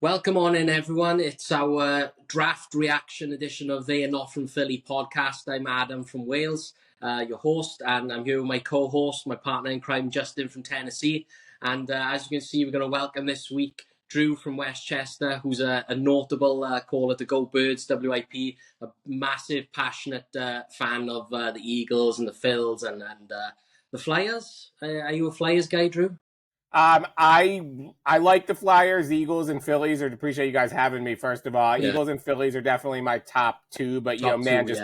Welcome on in, everyone. It's our draft reaction edition of the Not From Philly podcast. I'm Adam from Wales, your host, and I'm here with my co-host, my partner in crime, Justin from Tennessee. And as you can see, we're going to welcome this week Drew from Westchester, who's a notable caller to Go Birds, WIP, a massive, passionate fan of the Eagles and the Phils and the Flyers. Are you a Flyers guy, Drew? I like the Flyers, Eagles, and Phillies. Or appreciate you guys having me. First of all, Yeah. Eagles and Phillies are definitely my top two. But Top man, two,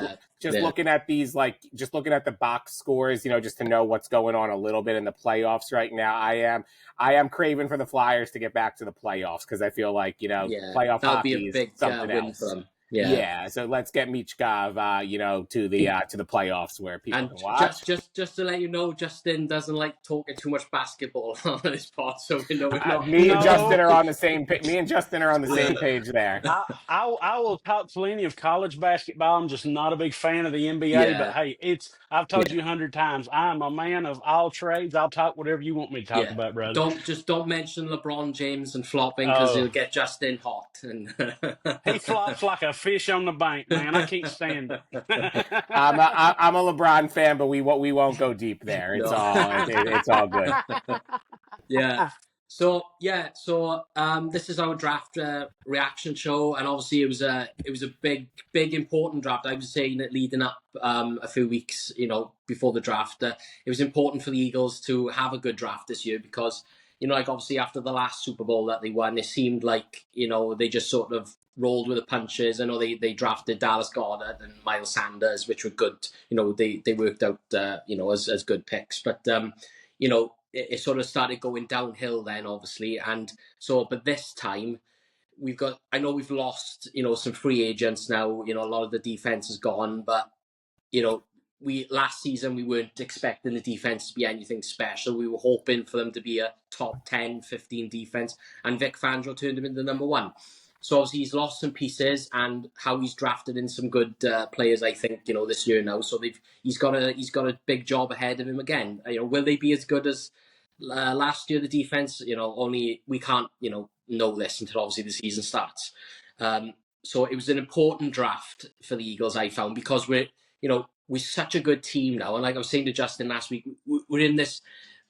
just looking at these, just looking at the box scores, just to know what's going on a little bit in the playoffs right now. I am craving for the Flyers to get back to the playoffs because I feel like playoff That'll be a hockey is big something win else. for them. Yeah, so let's get Michkov, to the playoffs where people can watch. Just to let you know, Justin doesn't like talking too much basketball on this pod, so we know it's not. Me and Justin are on the same. Me and Justin are on the same page there. I will talk plenty of college basketball. I'm just not a big fan of the NBA. Yeah. But hey, I've told you 100 times. I'm a man of all trades. I'll talk whatever you want me to talk about, brother. Don't mention LeBron James and flopping because he'll get Justin hot. And he flops like a fish on the bank, man. I can't stand it. I'm a LeBron fan, but we won't go deep there. It's all good. Yeah. So this is our draft reaction show, and obviously it was a big important draft. I was saying that leading up a few weeks, before the draft, it was important for the Eagles to have a good draft this year because obviously after the last Super Bowl that they won, it seemed like they just sort of rolled with the punches. I know they drafted Dallas Goedert and Miles Sanders, which were good. They worked out as good picks, but it sort of started going downhill then, obviously. And so, but this time I know we've lost, some free agents now, a lot of the defense is gone, but, last season we weren't expecting the defense to be anything special. We were hoping for them to be a top 10, 15 defense, and Vic Fangio turned him into number one. So obviously he's lost some pieces, and how he's drafted in some good players, I think, this year now. So he's got a big job ahead of him again. Will they be as good as last year, the defense? Only we can't know this until obviously the season starts. So it was an important draft for the Eagles, I found, because we're such a good team now, and like I was saying to Justin last week, we're in this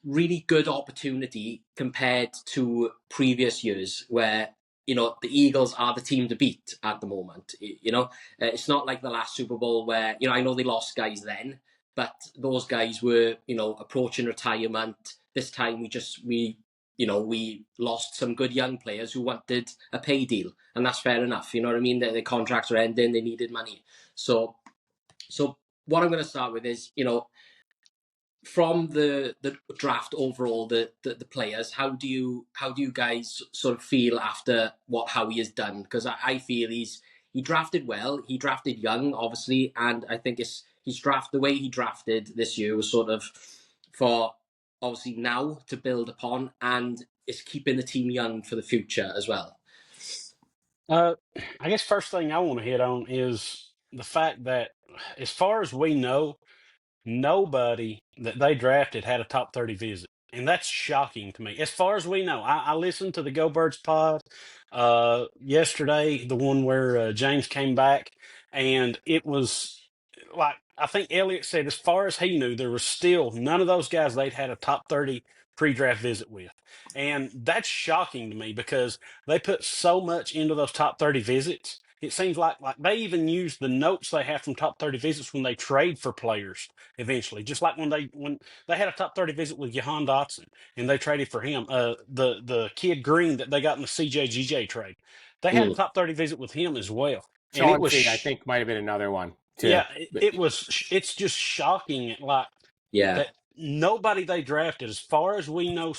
really good opportunity compared to previous years where the Eagles are the team to beat at the moment. It's not like the last Super Bowl where I know they lost guys then, but those guys were approaching retirement. This time we lost some good young players who wanted a pay deal, and that's fair enough. You know what I mean? Their contracts are ending; they needed money. So what I'm going to start with is from the draft overall, the players. How do you guys sort of feel after how he has done? Because I feel he drafted well. He drafted young, obviously, and I think the way he drafted this year was sort of for obviously now to build upon, and it's keeping the team young for the future as well. I guess first thing I want to hit on is the fact that, as far as we know, nobody that they drafted had a top 30 visit. And that's shocking to me. As far as we know, I listened to the Go Birds pod yesterday, the one where James came back, and it was like, I think Elliott said, as far as he knew, there was still none of those guys they'd had a top 30 pre-draft visit with. And that's shocking to me because they put so much into those top 30 visits. It seems like they even use the notes they have from top 30 visits when they trade for players eventually. Just like when they had a top 30 visit with Jahan Dotson and they traded for him. The kid Green that they got in the CJGJ trade. They had a top 30 visit with him as well. And it was, I think, might have been another one too. Yeah, it's just shocking that nobody they drafted, as far as we know,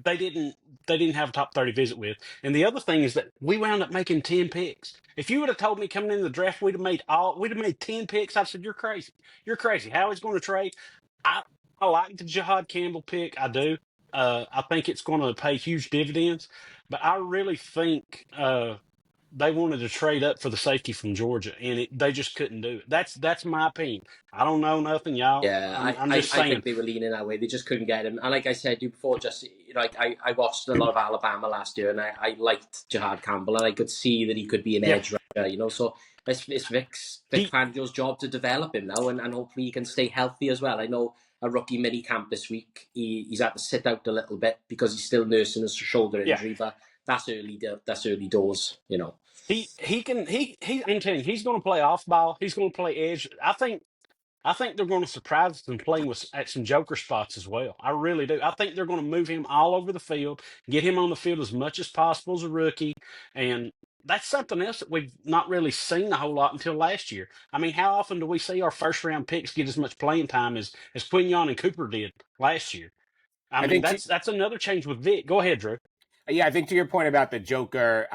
they didn't have a top 30 visit with. And the other thing is that we wound up making 10 picks. If you would have told me coming into the draft we'd have made 10 picks, I said, you're crazy. You're crazy. How he's going to trade? I like the Jahad Campbell pick. I do. I think it's going to pay huge dividends. But I really think they wanted to trade up for the safety from Georgia, and they just couldn't do it. That's my opinion. I don't know nothing, y'all. Yeah, I'm just I saying. think they were leaning that way. They just couldn't get him. And like I said you before, just like I watched a lot of Alabama last year, and I liked Jahad Campbell, and I could see that he could be an Yeah, edge rusher, you know. So it's Vic he Fangio's job to develop him now, and hopefully he can stay healthy as well. I know a rookie mini camp this week. He's had to sit out a little bit because he's still nursing his shoulder yeah. injury, but that's early doors, you know. He can I'm telling you, he's going to play off ball. He's going to play edge. I think they're going to surprise us and playing with at some joker spots as well. I really do. I think they're going to move him all over the field, get him on the field as much as possible as a rookie, and that's something else that we've not really seen a whole lot until last year. I mean, how often do we see our first round picks get as much playing time as Quinyon and Cooper did last year? I I mean, think that's another change with Vic. Go ahead, Drew. Yeah, I think to your point about the Joker,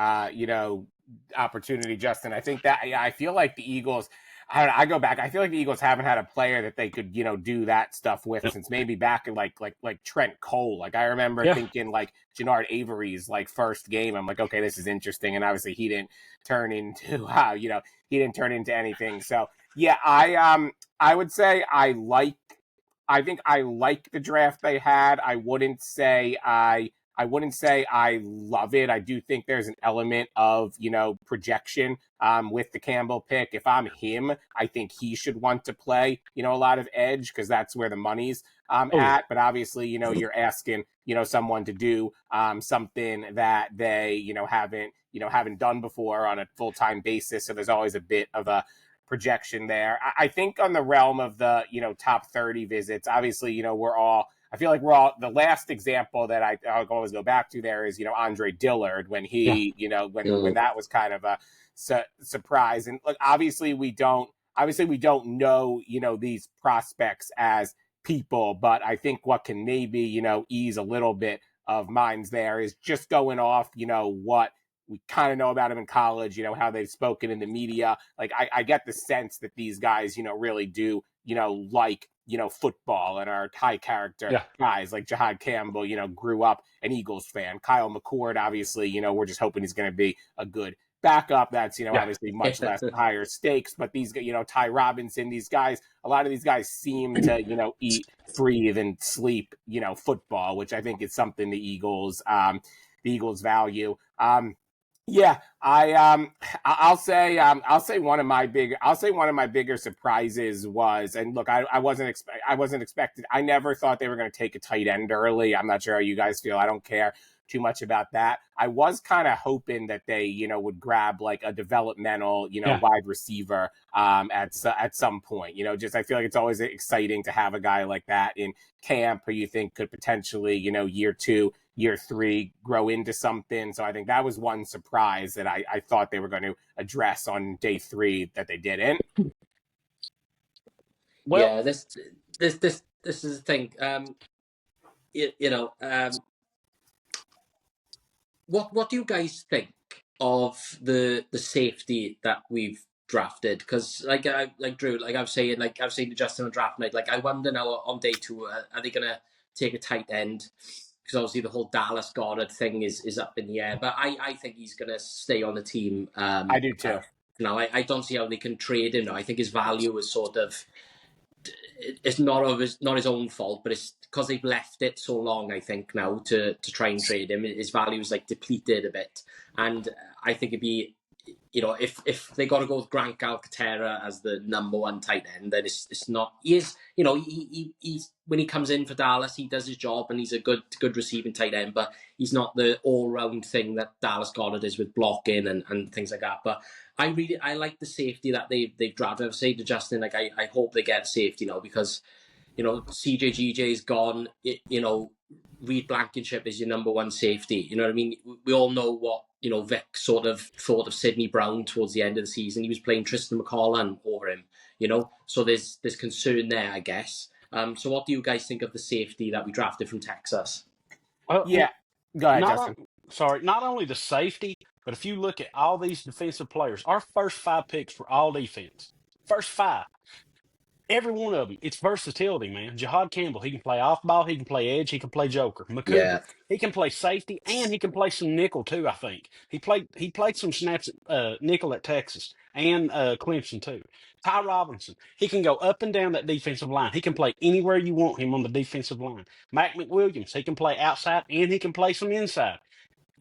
opportunity, Justin. I think that I feel like the Eagles. I don't know, I go back. I feel like the Eagles haven't had a player that they could, do that stuff with Yep. since maybe back in like Trent Cole. Like I remember Yeah. thinking like Jannard Avery's like first game. I'm like, okay, this is interesting, and obviously he didn't turn into he didn't turn into anything. So yeah, I would say I think I like the draft they had. I wouldn't say I love it. I do think there's an element of, projection with the Campbell pick. If I'm him, I think he should want to play, a lot of edge because that's where the money's Oh yeah. at. But obviously, you're asking, someone to do something that they, haven't done before on a full-time basis. So there's always a bit of a projection there. I think on the realm of the, top 30 visits, obviously, I feel like we're all the last example that I'll always go back to there is, Andre Dillard when Yeah. he, when that was kind of a surprise. And look, obviously we don't know, these prospects as people, but I think what can maybe, ease a little bit of minds there is just going off, what we kind of know about him in college, how they've spoken in the media. Like I get the sense that these guys, really do, like, football and are high character guys like Jahad Campbell, grew up an Eagles fan. Kyle McCord, obviously, we're just hoping he's going to be a good backup. That's, obviously much less higher stakes, but these, Ty Robinson, these guys, a lot of these guys seem to, eat, breathe and sleep, football, which I think is something the Eagles value. Yeah, I'll say one of my bigger surprises was, and look, I wasn't expected. I never thought they were going to take a tight end early. I'm not sure how you guys feel. I don't care too much about that. I was kind of hoping that they, would grab like a developmental, wide receiver at some point. Just I feel like it's always exciting to have a guy like that in camp who you think could potentially, year 2, year 3 grow into something. So I think that was one surprise that I thought they were going to address on day 3 that they didn't. Well, yeah, this is the thing. What do you guys think of the safety that we've drafted? Because like Drew, like I was saying to Justin on draft night, like I wonder now on day 2, are they gonna take a tight end? Because obviously the whole Dallas Goedert thing is up in the air, but I think he's gonna stay on the team. I do too. I don't see how they can trade him now. I think his value is sort of, it's not his own fault, but it's because they've left it so long. I think now to try and trade him, his value is like depleted a bit, and I think it'd be, if they got to go with Grant Calcaterra as the number 1 tight end, then it's not. He is, he's when he comes in for Dallas, he does his job and he's a good receiving tight end, but he's not the all round thing that Dallas Goedert is with blocking and things like that. But I like the safety that they've drafted. I've said to Justin, like I hope they get safety now because, CJGJ is gone. Reed Blankenship is your number 1 safety. You know what I mean? We all know what, Vic sort of thought of Sidney Brown towards the end of the season. He was playing Tristan McCaullan over him, so there's concern there, I guess. So what do you guys think of the safety that we drafted from Texas? Well, yeah, go ahead, Justin. Not only the safety, but if you look at all these defensive players, our first 5 picks were all defense. First 5. Every one of them, it's versatility, man. Jahad Campbell, he can play off ball, he can play edge, he can play joker. Makuba, Yeah. he can play safety, and he can play some nickel too. I think he played some snaps at nickel at Texas and Clemson too. Ty Robinson, he can go up and down that defensive line. He can play anywhere you want him on the defensive line. Mac McWilliams, he can play outside and he can play some inside.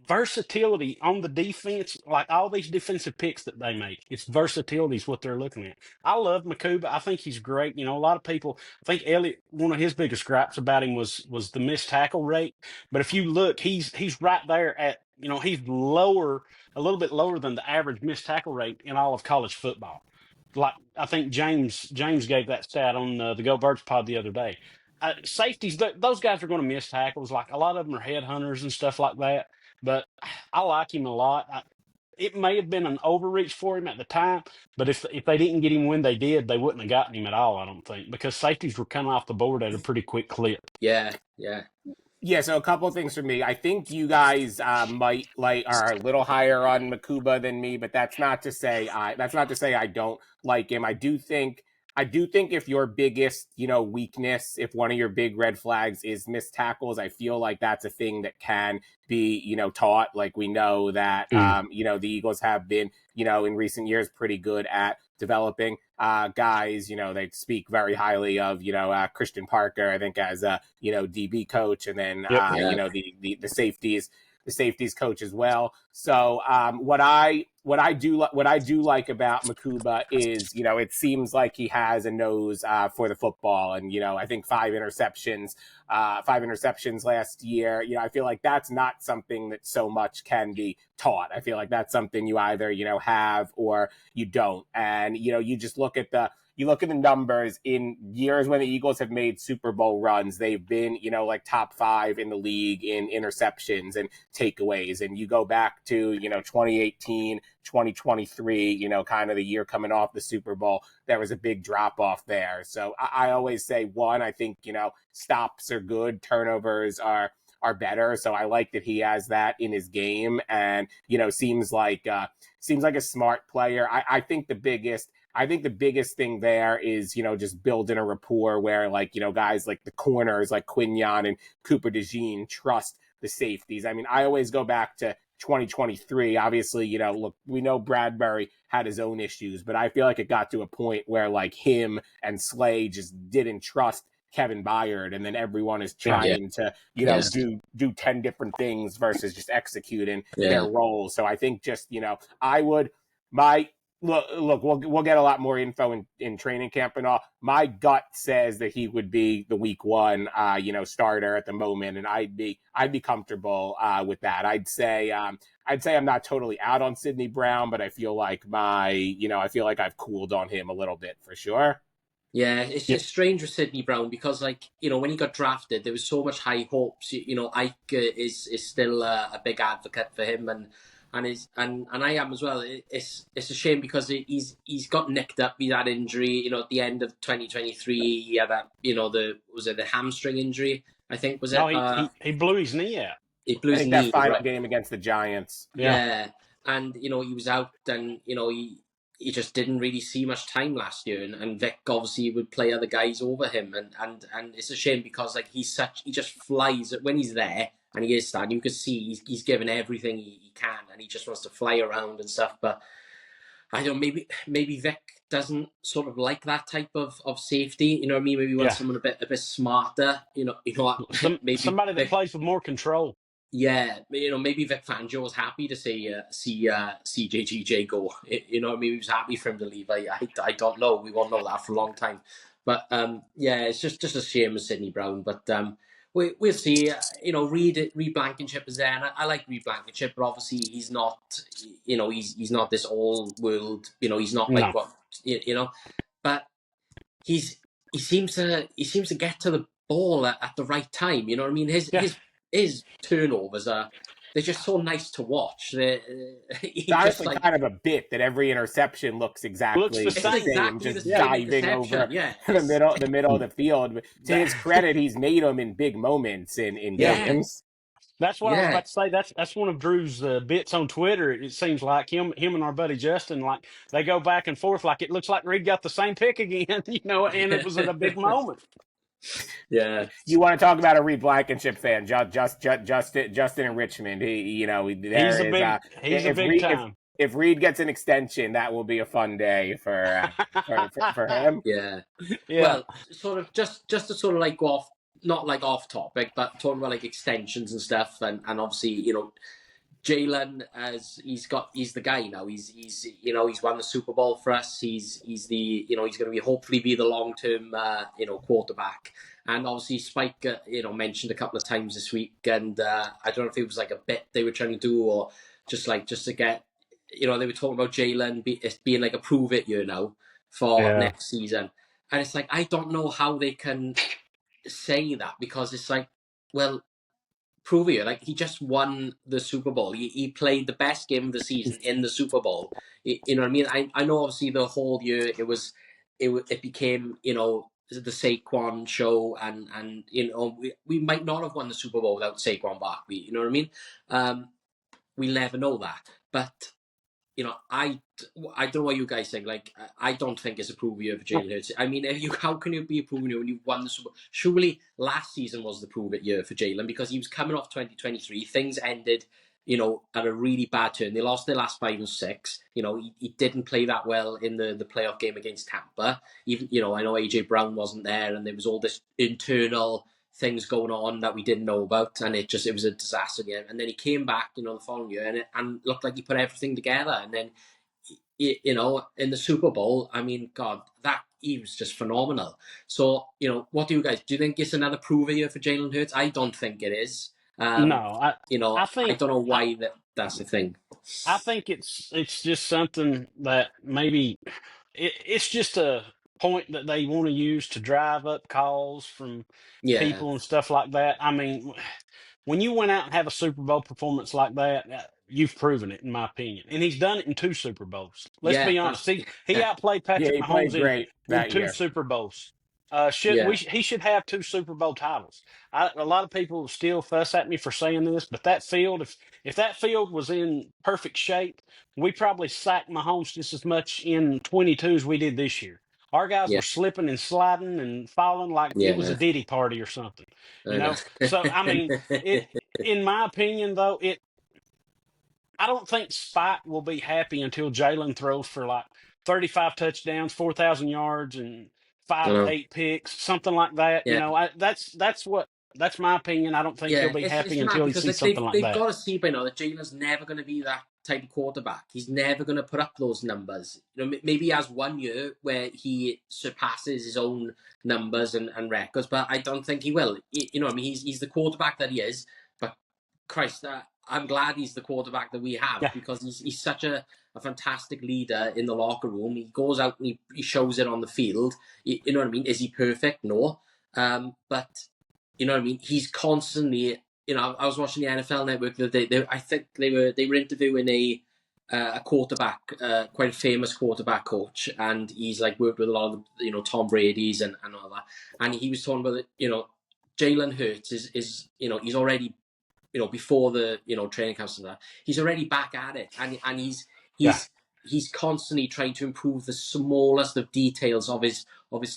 Versatility on the defense, like all these defensive picks that they make, it's versatility is what they're looking at. I love Makuba. I think he's great. You know, a lot of people, I think Elliott, one of his biggest gripes about him was the missed tackle rate. But if you look, he's right there at, he's lower, a little bit lower than the average missed tackle rate in all of college football. Like I think James gave that stat on the Go Birds pod the other day. Safeties, those guys are going to miss tackles. Like a lot of them are headhunters and stuff like that. But I like him a lot. It may have been an overreach for him at the time, but if they didn't get him when they did, they wouldn't have gotten him at all, I don't think, because safeties were coming off the board at a pretty quick clip. Yeah. Yeah, so a couple of things for me. I think you guys are a little higher on Makuba than me, but that's not to say I don't like him. I do think if your biggest, weakness, if one of your big red flags is missed tackles, I feel like that's a thing that can be, taught. Like we know that, the Eagles have been, in recent years pretty good at developing guys. They speak very highly of, Christian Parker, I think, as a, DB coach, and then, the safeties coach as well. So what I do like about Makuba is, it seems like he has a nose for the football, and I think 5 interceptions last year. I feel like that's not something that so much can be taught. I feel like that's something you either have or you don't, and you just look at the numbers in years when the Eagles have made Super Bowl runs. They've been, like top 5 in the league in interceptions and takeaways. And you go back to, 2018, 2023, kind of the year coming off the Super Bowl, there was a big drop off there. So I always say, one, I think, stops are good. Turnovers are better. So I like that he has that in his game, and, seems like a smart player. I think the biggest thing there is, just building a rapport where, like, guys like the corners like Quignon and Cooper DeJean trust the safeties. I mean, I always go back to 2023. Obviously, look, we know Bradbury had his own issues, but I feel like it got to a point where, like, him and Slay just didn't trust Kevin Byard, and then everyone is trying to, do 10 different things versus just executing their roles. So I think just, Look, we'll get a lot more info in training camp and all. My gut says that he would be the week 1, starter at the moment, and I'd be comfortable with that. I'd say I'm not totally out on Sidney Brown, but I feel like I've cooled on him a little bit for sure. Yeah, it's just strange with Sidney Brown because, like, when he got drafted, there was so much high hopes. Ike is still a big advocate for him, and I am as well. It's a shame because he's got nicked up. He had injury. At the end of 2023, he had that. The hamstring injury? I think was it. No, he blew his knee out. He blew his knee. That final game against the Giants. Yeah, and he was out, and he just didn't really see much time last year, and Vic obviously would play other guys over him, and it's a shame because, like, he just flies when he's there, and he is standing. You can see he's given everything he can, and he just wants to fly around and stuff. But I don't know, maybe Vic doesn't sort of like that type of safety. You know what I mean? Maybe want someone a bit smarter. Maybe somebody that plays with more control. Yeah, maybe Vic Fangio was happy to see CJGJ go. Maybe he was happy for him to leave. I don't know. We won't know that for a long time. But it's just a shame with Sidney Brown. But we'll see. Reed Blankenship is there, and I like Reed Blankenship, but obviously he's not. He's not this all world. He's not like what. But he seems to get to the ball at the right time. You know what I mean? His turnovers they're just so nice to watch. It's honestly kind of a bit that every interception looks exactly the same, just diving over the middle of the field. But to his credit, he's made them in big moments in games. That's what I was Yeah, about to say. That's one of Drew's bits on Twitter. It seems like him and our buddy Justin, like they go back and forth. Like it looks like Reed got the same pick again, and it was at a big moment. yeah, You want to talk about a Reed Blankenship fan? Justin in Richmond. He's There a is if big Reed time. if Reed gets an extension, that will be a fun day for him. yeah. Yeah. Well, sort of just to sort of like go off, not like off topic, but talking about like extensions and stuff, and obviously Jalen, as he's the guy now. He's won the Super Bowl for us. He's the he's going to be hopefully be the long term quarterback. And obviously Spike mentioned a couple of times this week, and I don't know if it was like a bit they were trying to do or just to get they were talking about Jalen being like a prove it year now for next season, and it's like I don't know how they can say that because it's like, well, prove it. Like he just won the Super Bowl. He played the best game of the season in the Super Bowl. You know what I mean? I know obviously the whole year it became the Saquon show and we might not have won the Super Bowl without Saquon Barkley. You know what I mean? We'll never know that, but I don't know what you guys think. Like, I don't think it's a prove year for Jalen Hurts. I mean, how can you be a prove year when you've won the Super Bowl? Surely last season was the prove it year for Jalen because he was coming off 2023. Things ended, at a really bad turn. They lost their last 5 and 6. He didn't play that well in the playoff game against Tampa. Even, I know AJ Brown wasn't there, and there was all this internal things going on that we didn't know about, and it was a disaster again. And then he came back, the following year, and looked like he put everything together. And then, in the Super Bowl, I mean, God, he was just phenomenal. So, what do you guys do? You think it's another prove year for Jalen Hurts? I don't think it is. No, I I think don't know why that's the thing. I think it's just something that maybe it's just a point that they want to use to drive up calls from Yeah, people and stuff like that. I mean, when you went out and have a Super Bowl performance like that, you've proven it, in my opinion. And he's done it in 2 Super Bowls. Let's yeah, be honest. He outplayed Yeah, Patrick he played Mahomes great in that 2 year. Super Bowls. yeah, He should have 2 Super Bowl titles. A lot of people still fuss at me for saying this, but that field, if that field was in perfect shape, we probably sacked Mahomes just as much in 22 as we did this year. Our guys yeah, were slipping and sliding and falling like it was a yeah. Diddy party or something, I know. So I mean, in my opinion, though, I don't think Spike will be happy until Jalen throws for like 35 touchdowns, 4,000 yards, and I 5 to know. 8 picks, something like that. Yeah. That's my opinion. I don't think he'll Yeah, be it's happy mad until he because sees something like they've that. got to see by now that Jalen's never going to be that type of quarterback. He's never going to put up those numbers. Maybe he has 1 year where he surpasses his own numbers and records, but I don't think he will. I mean, he's the quarterback that he is. But Christ, I'm glad he's the quarterback that we have Yeah. because he's such a fantastic leader in the locker room. He goes out and he shows it on the field. You know what I mean? Is he perfect? No. But you know what I mean? He's constantly. I was watching the NFL Network the other day. I think they were interviewing a quarterback, quite a famous quarterback coach, and he's like worked with a lot of Tom Brady's and all that. And he was talking about it. Jalen Hurts is he's already before the training camps and that, he's already back at it, and he's constantly trying to improve the smallest of details of his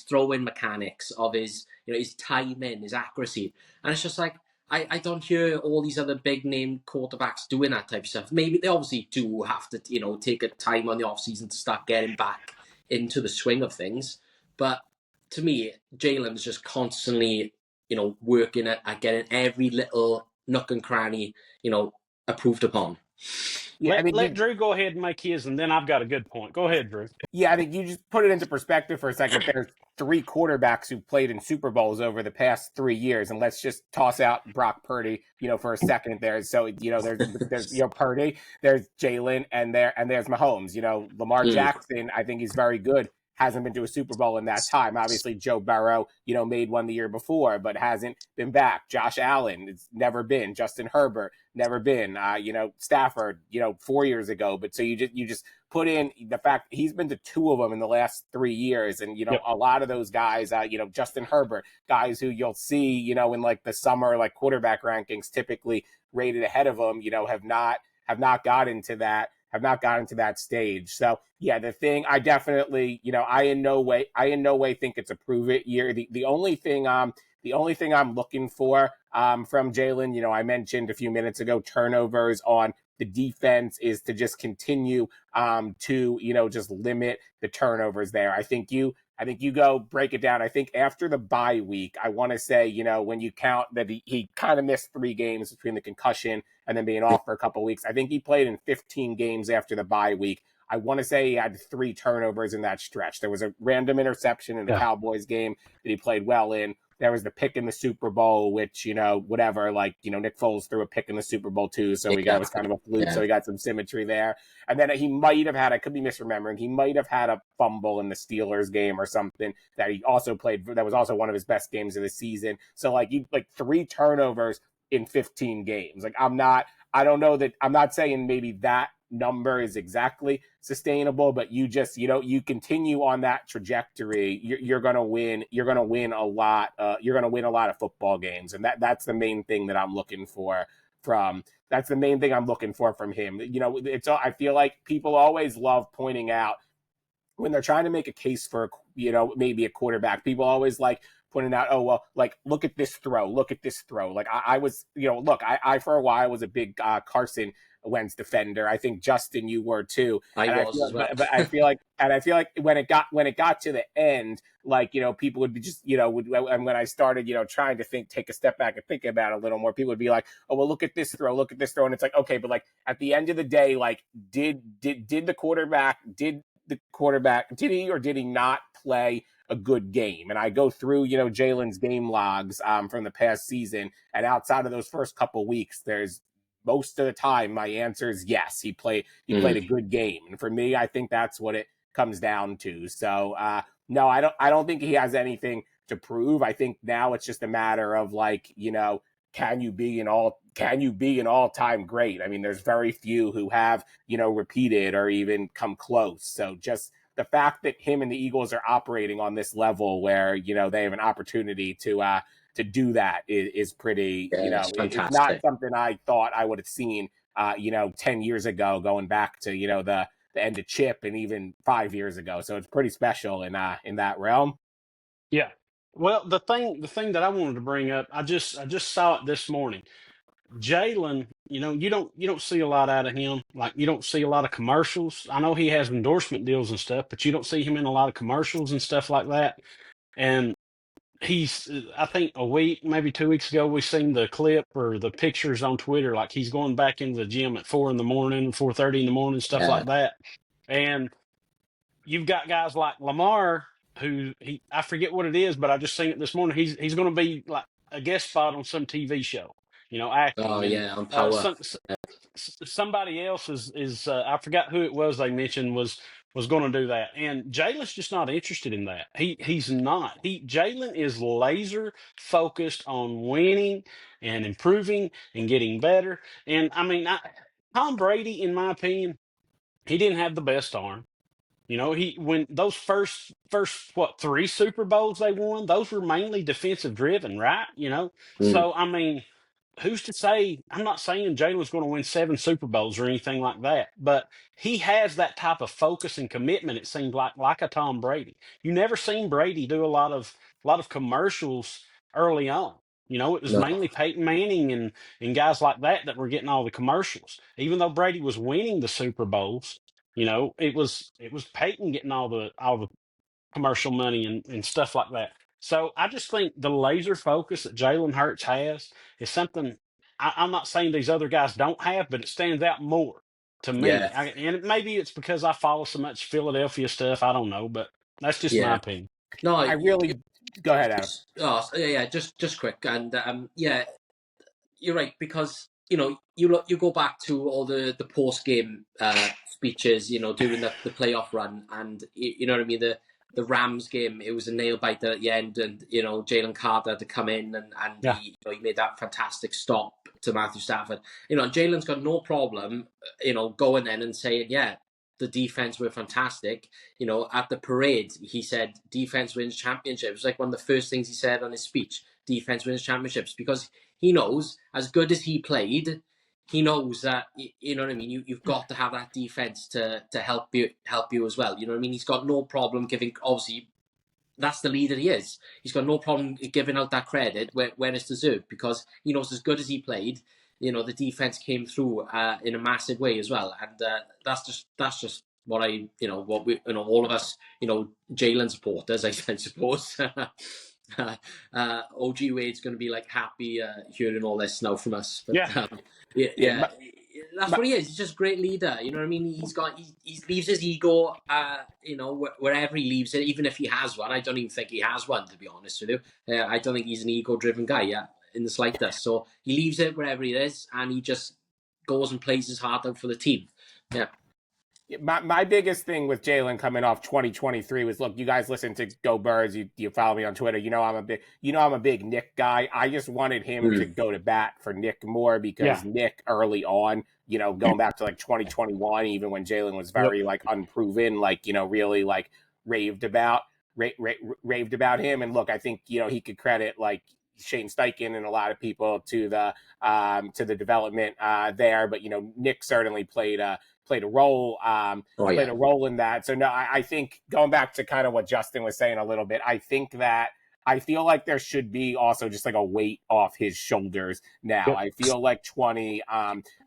throw-in mechanics, of his his timing, his accuracy, and it's just like I don't hear all these other big name quarterbacks doing that type of stuff. Maybe they obviously do have to take a time on the off season to start getting back into the swing of things, but to me, Jalen's just constantly working at getting every little nook and cranny, approved upon. Yeah, Let Drew go ahead and make his, and then I've got a good point. Go ahead, Drew. Yeah, I think you just put it into perspective for a second. There's 3 quarterbacks who played in Super Bowls over the past 3 years, and let's just toss out Brock Purdy, for a second there. So, there's Purdy, there's Jalen, and there's Mahomes. Lamar Jackson, I think he's very good. hasn't been to a Super Bowl in that time. Obviously, Joe Burrow, made one the year before, but hasn't been back. Josh Allen, it's never been. Justin Herbert, never been. Stafford, 4 years ago. But so you just put in the fact he's been to two of them in the last 3 years, and a lot of those guys, Justin Herbert, guys who you'll see, in like the summer like quarterback rankings, typically rated ahead of them, have not gotten to that stage. So yeah, the thing I definitely, I in no way think it's a prove it year. The only thing I'm looking for from Jalen, I mentioned a few minutes ago, turnovers on the defense is to just continue to just limit the turnovers there. I think you go break it down. I think after the bye week, I want to say, when you count that he kind of missed 3 games between the concussion and then being off for a couple of weeks, I think he played in 15 games after the bye week. I want to say he had 3 turnovers in that stretch. There was a random interception in the Cowboys game that he played well in. There was the pick in the Super Bowl, which, whatever, Nick Foles threw a pick in the Super Bowl too. So it was kind of a fluke. So he got some symmetry there. And then he might have had, I could be misremembering, he might have had a fumble in the Steelers game or something that he also played. That was also one of his best games of the season. So 3 turnovers in 15 games. I'm not saying maybe that number is exactly sustainable, but you just, you continue on that trajectory, you're going to win a lot. You're going to win a lot of football games. And that's the main thing that I'm looking for from him. I feel like people always love pointing out when they're trying to make a case for, maybe a quarterback, people always like pointing out, oh, well, look at this throw. I was, I for a while was a big Carson Wentz defender. I think Justin, you were too. I feel like when it got to the end, people would be just, and when I started, trying to take a step back and think about it a little more, people would be like, oh, well, look at this throw. And it's like, okay, but at the end of the day, did the quarterback, did he or did he not play a good game? And I go through, Jalen's game logs from the past season, and outside of those first couple weeks, there's most of the time my answer is yes, he played a good game. And for me, I think that's what it comes down to. So no, I don't think he has anything to prove. I think now it's just a matter of can you be an all-time great? I mean, there's very few who have, repeated or even come close. So just the fact that him and the Eagles are operating on this level where, they have an opportunity to do that is pretty, it's not something I thought I would have seen, 10 years ago, going back to, the end of Chip and even 5 years ago. So it's pretty special in that realm. Yeah. Well, the thing that I wanted to bring up, I just saw it this morning. Jalen, you don't see a lot out of him. You don't see a lot of commercials. I know he has endorsement deals and stuff, but you don't see him in a lot of commercials and stuff like that. And I think a week, maybe 2 weeks ago, we seen the clip or the pictures on Twitter, he's going back into the gym at 4 a.m, 4:30 in the morning, stuff like that. And you've got guys like Lamar, who I forget what it is, but I just seen it this morning. He's going to be like a guest spot on some TV show, acting. Oh, yeah, on Power. Somebody else is I forgot who it was they mentioned was going to do that, and Jalen's just not interested in that. He's not. Jalen is laser focused on winning and improving and getting better. And I mean, Tom Brady, in my opinion, he didn't have the best arm. When those first 3 Super Bowls they won, those were mainly defensive driven, right? So I mean, who's to say? I'm not saying Jalen's going to win 7 Super Bowls or anything like that, but he has that type of focus and commitment. It seemed like a Tom Brady. You never seen Brady do a lot of commercials early on. It was mainly Peyton Manning and guys like that were getting all the commercials. Even though Brady was winning the Super Bowls, it was Peyton getting all the commercial money and stuff like that. So I just think the laser focus that Jalen Hurts has is something I'm not saying these other guys don't have, but it stands out more to me. And maybe it's because I follow so much Philadelphia stuff. I don't know, but that's just my opinion. No, I really go ahead, Adam. Oh, yeah, just quick. And yeah, you're right, because you go back to all the post game speeches, during the playoff run, and you know what I mean. the Rams game, it was a nail biter at the end, and Jalen Carter had to come in and he made that fantastic stop to Matthew Stafford. Jalen's got no problem, going in and saying, yeah, the defense were fantastic. At the parade, he said, defense wins championships. It was like one of the first things he said on his speech, defense wins championships, because he knows, as good as he played, he knows that, you know what I mean, you've got to have that defense to help you as well. You know what I mean? He's got no problem giving, obviously, that's the leader he is. He's got no problem giving out that credit where it's deserved, because he knows, as good as he played, the defense came through in a massive way as well. And that's just what what we, all of us, Jalen supporters, I suppose. OG Wade's going to be like happy hearing all this now from us. But, that's what he is. He's just a great leader. You know what I mean? He leaves his ego, wherever he leaves it, even if he has one. I don't even think he has one, to be honest with you. I don't think he's an ego-driven guy, in the slightest. So he leaves it wherever he is, and he just goes and plays his heart out for the team. Yeah. My biggest thing with Jalen coming off 2023 was, look, you guys listen to Go Birds, you follow me on Twitter, I'm a big Nick guy. I just wanted him to go to bat for Nick more, because Nick early on, going back to like 2021, even when Jalen was very like unproven, like, really like raved about him. And look, I think, he could credit like Shane Steichen and a lot of people to the development there, but Nick certainly played a role, played a role in that. So no, I think, going back to kind of what Justin was saying a little bit, I think that I feel like there should be also just like a weight off his shoulders now. Yep. I feel like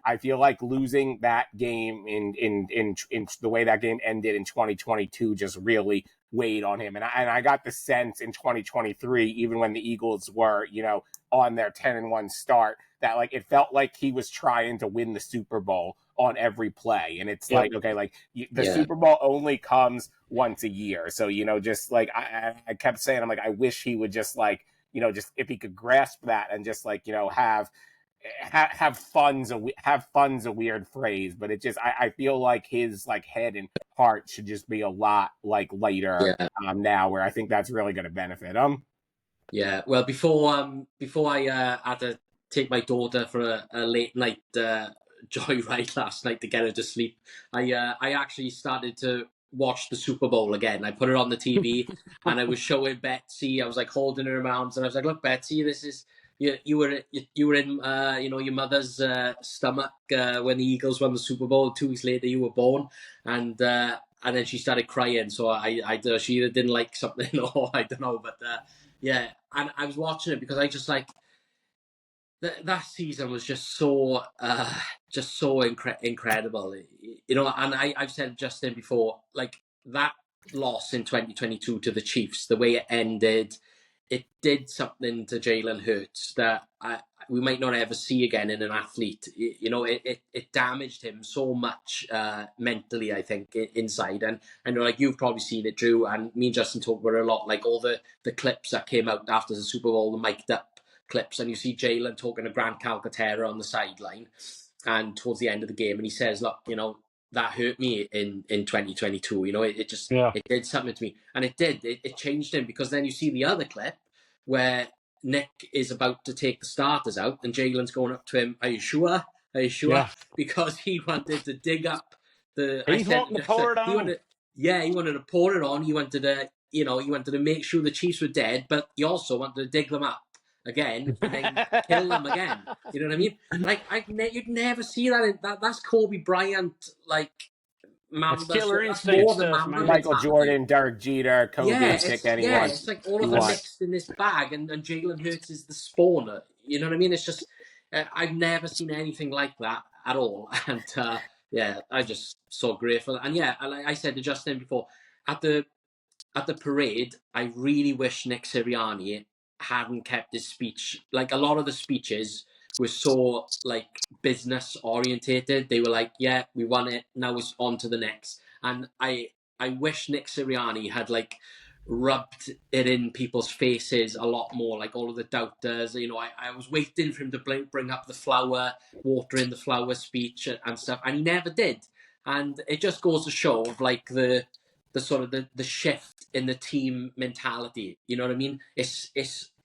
I feel like losing that game in the way that game ended in 2022 just really weighed on him. And I got the sense in 2023, even when the Eagles were, on their 10-1 start, that like it felt like he was trying to win the Super Bowl on every play. And it's like, okay, like the Super Bowl only comes once a year. So, just like I kept saying, I'm like, I wish he would just like, just if he could grasp that and just like, have fun's a weird phrase, but it just, I feel like his like head and heart should just be a lot like lighter now, where I think that's really going to benefit him. Yeah. Well, before I had to take my daughter for a late night joyride last night to get her to sleep, I actually started to watch the Super Bowl again. I put it on the TV and I was showing Betsy. I was like holding her in my arms, and I was like, "Look, Betsy, this is you were in your mother's stomach when the Eagles won the Super Bowl. 2 weeks later, you were born." And then she started crying. So she either didn't like something or I don't know, but yeah. And I was watching it because I just like. That season was just so incredible, and I've said Justin before, like that loss in 2022 to the Chiefs, the way it ended, it did something to Jalen Hurts that we might not ever see again in an athlete. It damaged him so much mentally, I think, inside. And I know, like, you've probably seen it, Drew, and me and Justin talk about it a lot, like all the clips that came out after the Super Bowl, the mic'd up clips, and you see Jalen talking to Grant Calcaterra on the sideline and towards the end of the game, and he says, "Look, that hurt me in 2022. It just it did something to me." And it did. It changed him, because then you see the other clip where Nick is about to take the starters out, and Jalen's going up to him, "Are you sure? Are you sure?" Yeah. Because he wanted to dig up the. He's wanting to pour it on. He wanted to pour it on. He wanted to, he wanted to make sure the Chiefs were dead, but he also wanted to dig them up again and then kill them again. You know what I mean? Like you'd never see that. That's Kobe Bryant, like Mamba. Killer instinct stuff, man. Michael Jordan, Derek Jeter, Kobe, pick anyone. Yeah, it's like all of them mixed in this bag, and Jalen Hurts is the spawner. You know what I mean? It's just I've never seen anything like that at all, and I'm just so grateful. And yeah, like I said to Justin before, at the parade, I really wish Nick Sirianni hadn't kept his speech. Like, a lot of the speeches were so like business orientated. They were like, "Yeah, we won it. Now it's on to the next." And I wish Nick Sirianni had like rubbed it in people's faces a lot more, like all of the doubters. I was waiting for him to bring up the watering the flower speech and stuff, and he never did. And it just goes to show of like the sort of the shift in the team mentality. You know what I mean?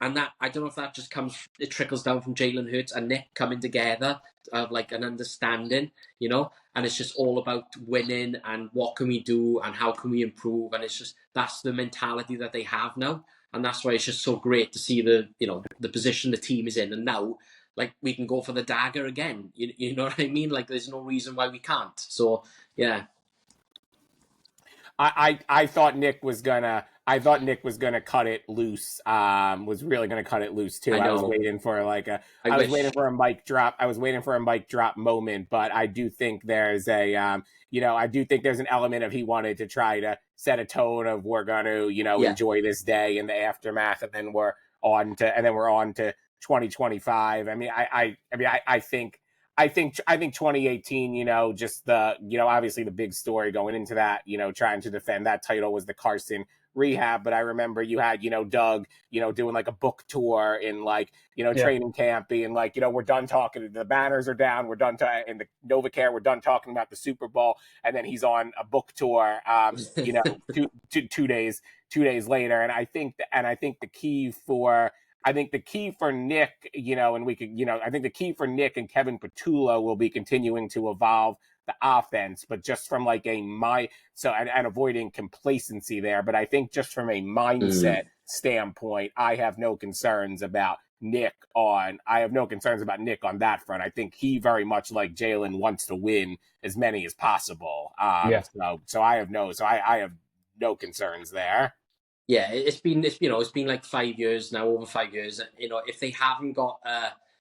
And that, I don't know if that just it trickles down from Jalen Hurts and Nick coming together of like an understanding, and it's just all about winning and what can we do and how can we improve, and it's just that's the mentality that they have now, and that's why it's just so great to see the position the team is in, and now like we can go for the dagger again. You know what I mean? Like there's no reason why we can't. So yeah. I thought Nick was gonna cut it loose. Was really gonna cut it loose too. I was waiting for I was waiting for a mic drop. I was waiting for a mic drop moment, but I do think there's an element of he wanted to try to set a tone of we're gonna enjoy this day in the aftermath, and then we're on to 2025. I mean, I think 2018, just obviously the big story going into that, trying to defend that title was the Carson rehab. But I remember you had, Doug, doing like a book tour in training camp, being like, we're done talking. The banners are down. We're done in the NovaCare. We're done talking about the Super Bowl. And then he's on a book tour, 2 days later. And I think the key for Nick, I think the key for Nick and Kevin Petullo will be continuing to evolve the offense, but just from and avoiding complacency there. But I think just from a mindset standpoint, I have no concerns about Nick on that front. I think he very much like Jalen wants to win as many as possible. So I have no concerns there. Yeah, it's been like 5 years now, over 5 years. If they haven't got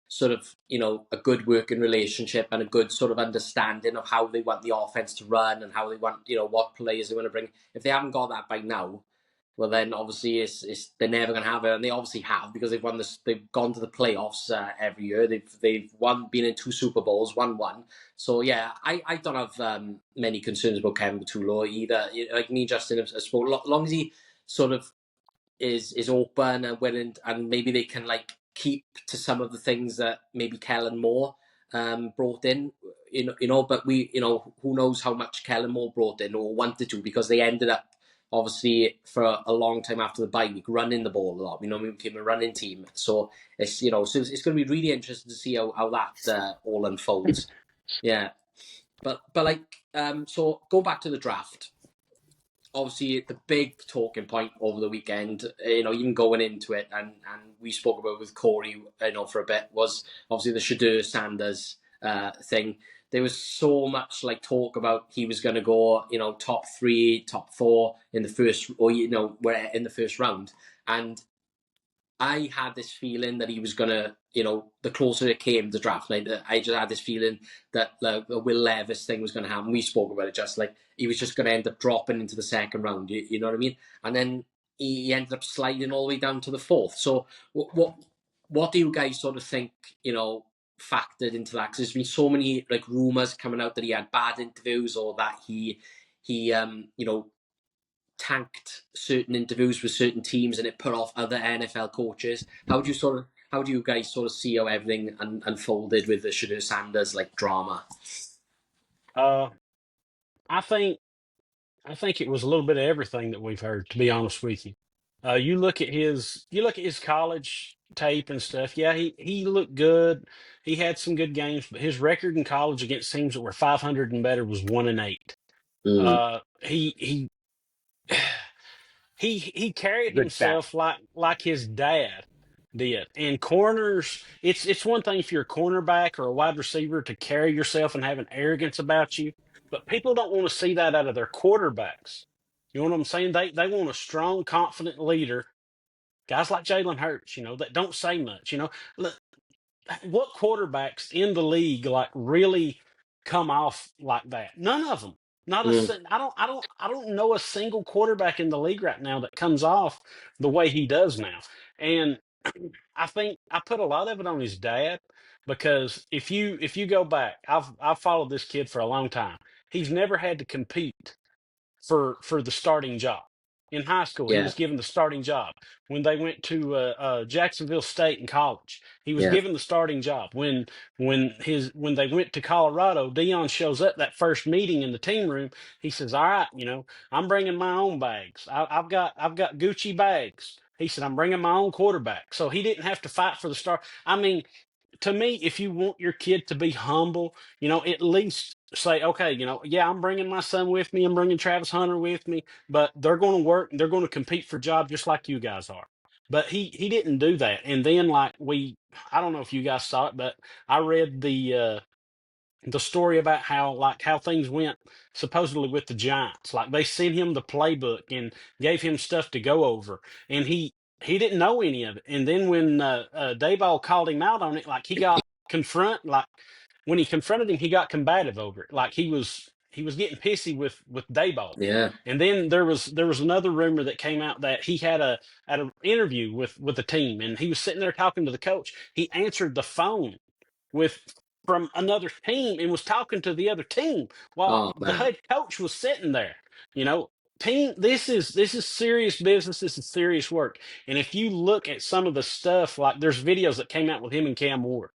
sort of a good working relationship and a good sort of understanding of how they want the offense to run and how they want what players they want to bring, if they haven't got that by now, well then obviously they're never going to have it, and they obviously have, because they've won this. They've gone to the playoffs every year. They've been in 2 Super Bowls, won one. So yeah, I don't have many concerns about Kevin Petullo either. Like me, Justin, I suppose, as long as he sort of is open and willing, and maybe they can like keep to some of the things that maybe Kellen Moore brought in, but who knows how much Kellen Moore brought in or wanted to, because they ended up obviously for a long time after the bye week running the ball a lot. We became a running team, so it's so it's going to be really interesting to see how that all unfolds. Yeah, but like so go back to the draft. Obviously, the big talking point over the weekend, even going into it, and we spoke about it with Corey, for a bit, was obviously the Shedeur Sanders thing. There was so much like talk about he was going to go, top 3, top 4 in the first, or where in the first round, and I had this feeling that he was going to, the closer it came to draft night, I just had this feeling that the Will Levis thing was going to happen. We spoke about it, just like he was just going to end up dropping into the second round. You know what I mean? And then he ended up sliding all the way down to the 4th. So what do you guys sort of think, factored into that? Because there's been so many like rumors coming out that he had bad interviews, or that he tanked certain interviews with certain teams and it put off other NFL coaches. How do you guys sort of see how everything unfolded with the Shedeur Sanders like drama? I think it was a little bit of everything that we've heard, to be honest with you. You look at his college tape and stuff. Yeah, he looked good. He had some good games, but his record in college against teams that were 500 and better was 1-8. He carried himself like his dad did. And corners, it's one thing if you're a cornerback or a wide receiver to carry yourself and have an arrogance about you, but people don't want to see that out of their quarterbacks. You know what I'm saying? They want a strong, confident leader. Guys like Jalen Hurts, that don't say much. Look, what quarterbacks in the league like really come off like that? None of them. Not a. I don't know a single quarterback in the league right now that comes off the way he does now. And I think I put a lot of it on his dad, because if you go back, I've followed this kid for a long time. He's never had to compete for the starting job. in high school, he was given the starting job. When they went to Jacksonville State in college, he was given the starting job. When they went to Colorado, Dion shows up that first meeting in the team room. He says, "All right, I'm bringing my own bags. I've got Gucci bags." He said, "I'm bringing my own quarterback." So he didn't have to fight for the start. I mean, to me, if you want your kid to be humble, at least say, okay, yeah, I'm bringing my son with me. I'm bringing Travis Hunter with me, but they're going to work. They're going to compete for jobs just like you guys are. But he didn't do that. And then I don't know if you guys saw it, but I read the story about how things went supposedly with the Giants. Like they sent him the playbook and gave him stuff to go over, and he didn't know any of it. And then when Dayball called him out on it, like he got like when he confronted him, he got combative over it. Like he was getting pissy with Dayball. Yeah. And then there was another rumor that came out that he had an interview with the team, and he was sitting there talking to the coach. He answered the phone with from another team and was talking to the other team while Oh the man. head coach was sitting there. Team, this is serious business. This is serious work. And if you look at some of the stuff, like there's videos that came out with him and Cam Ward.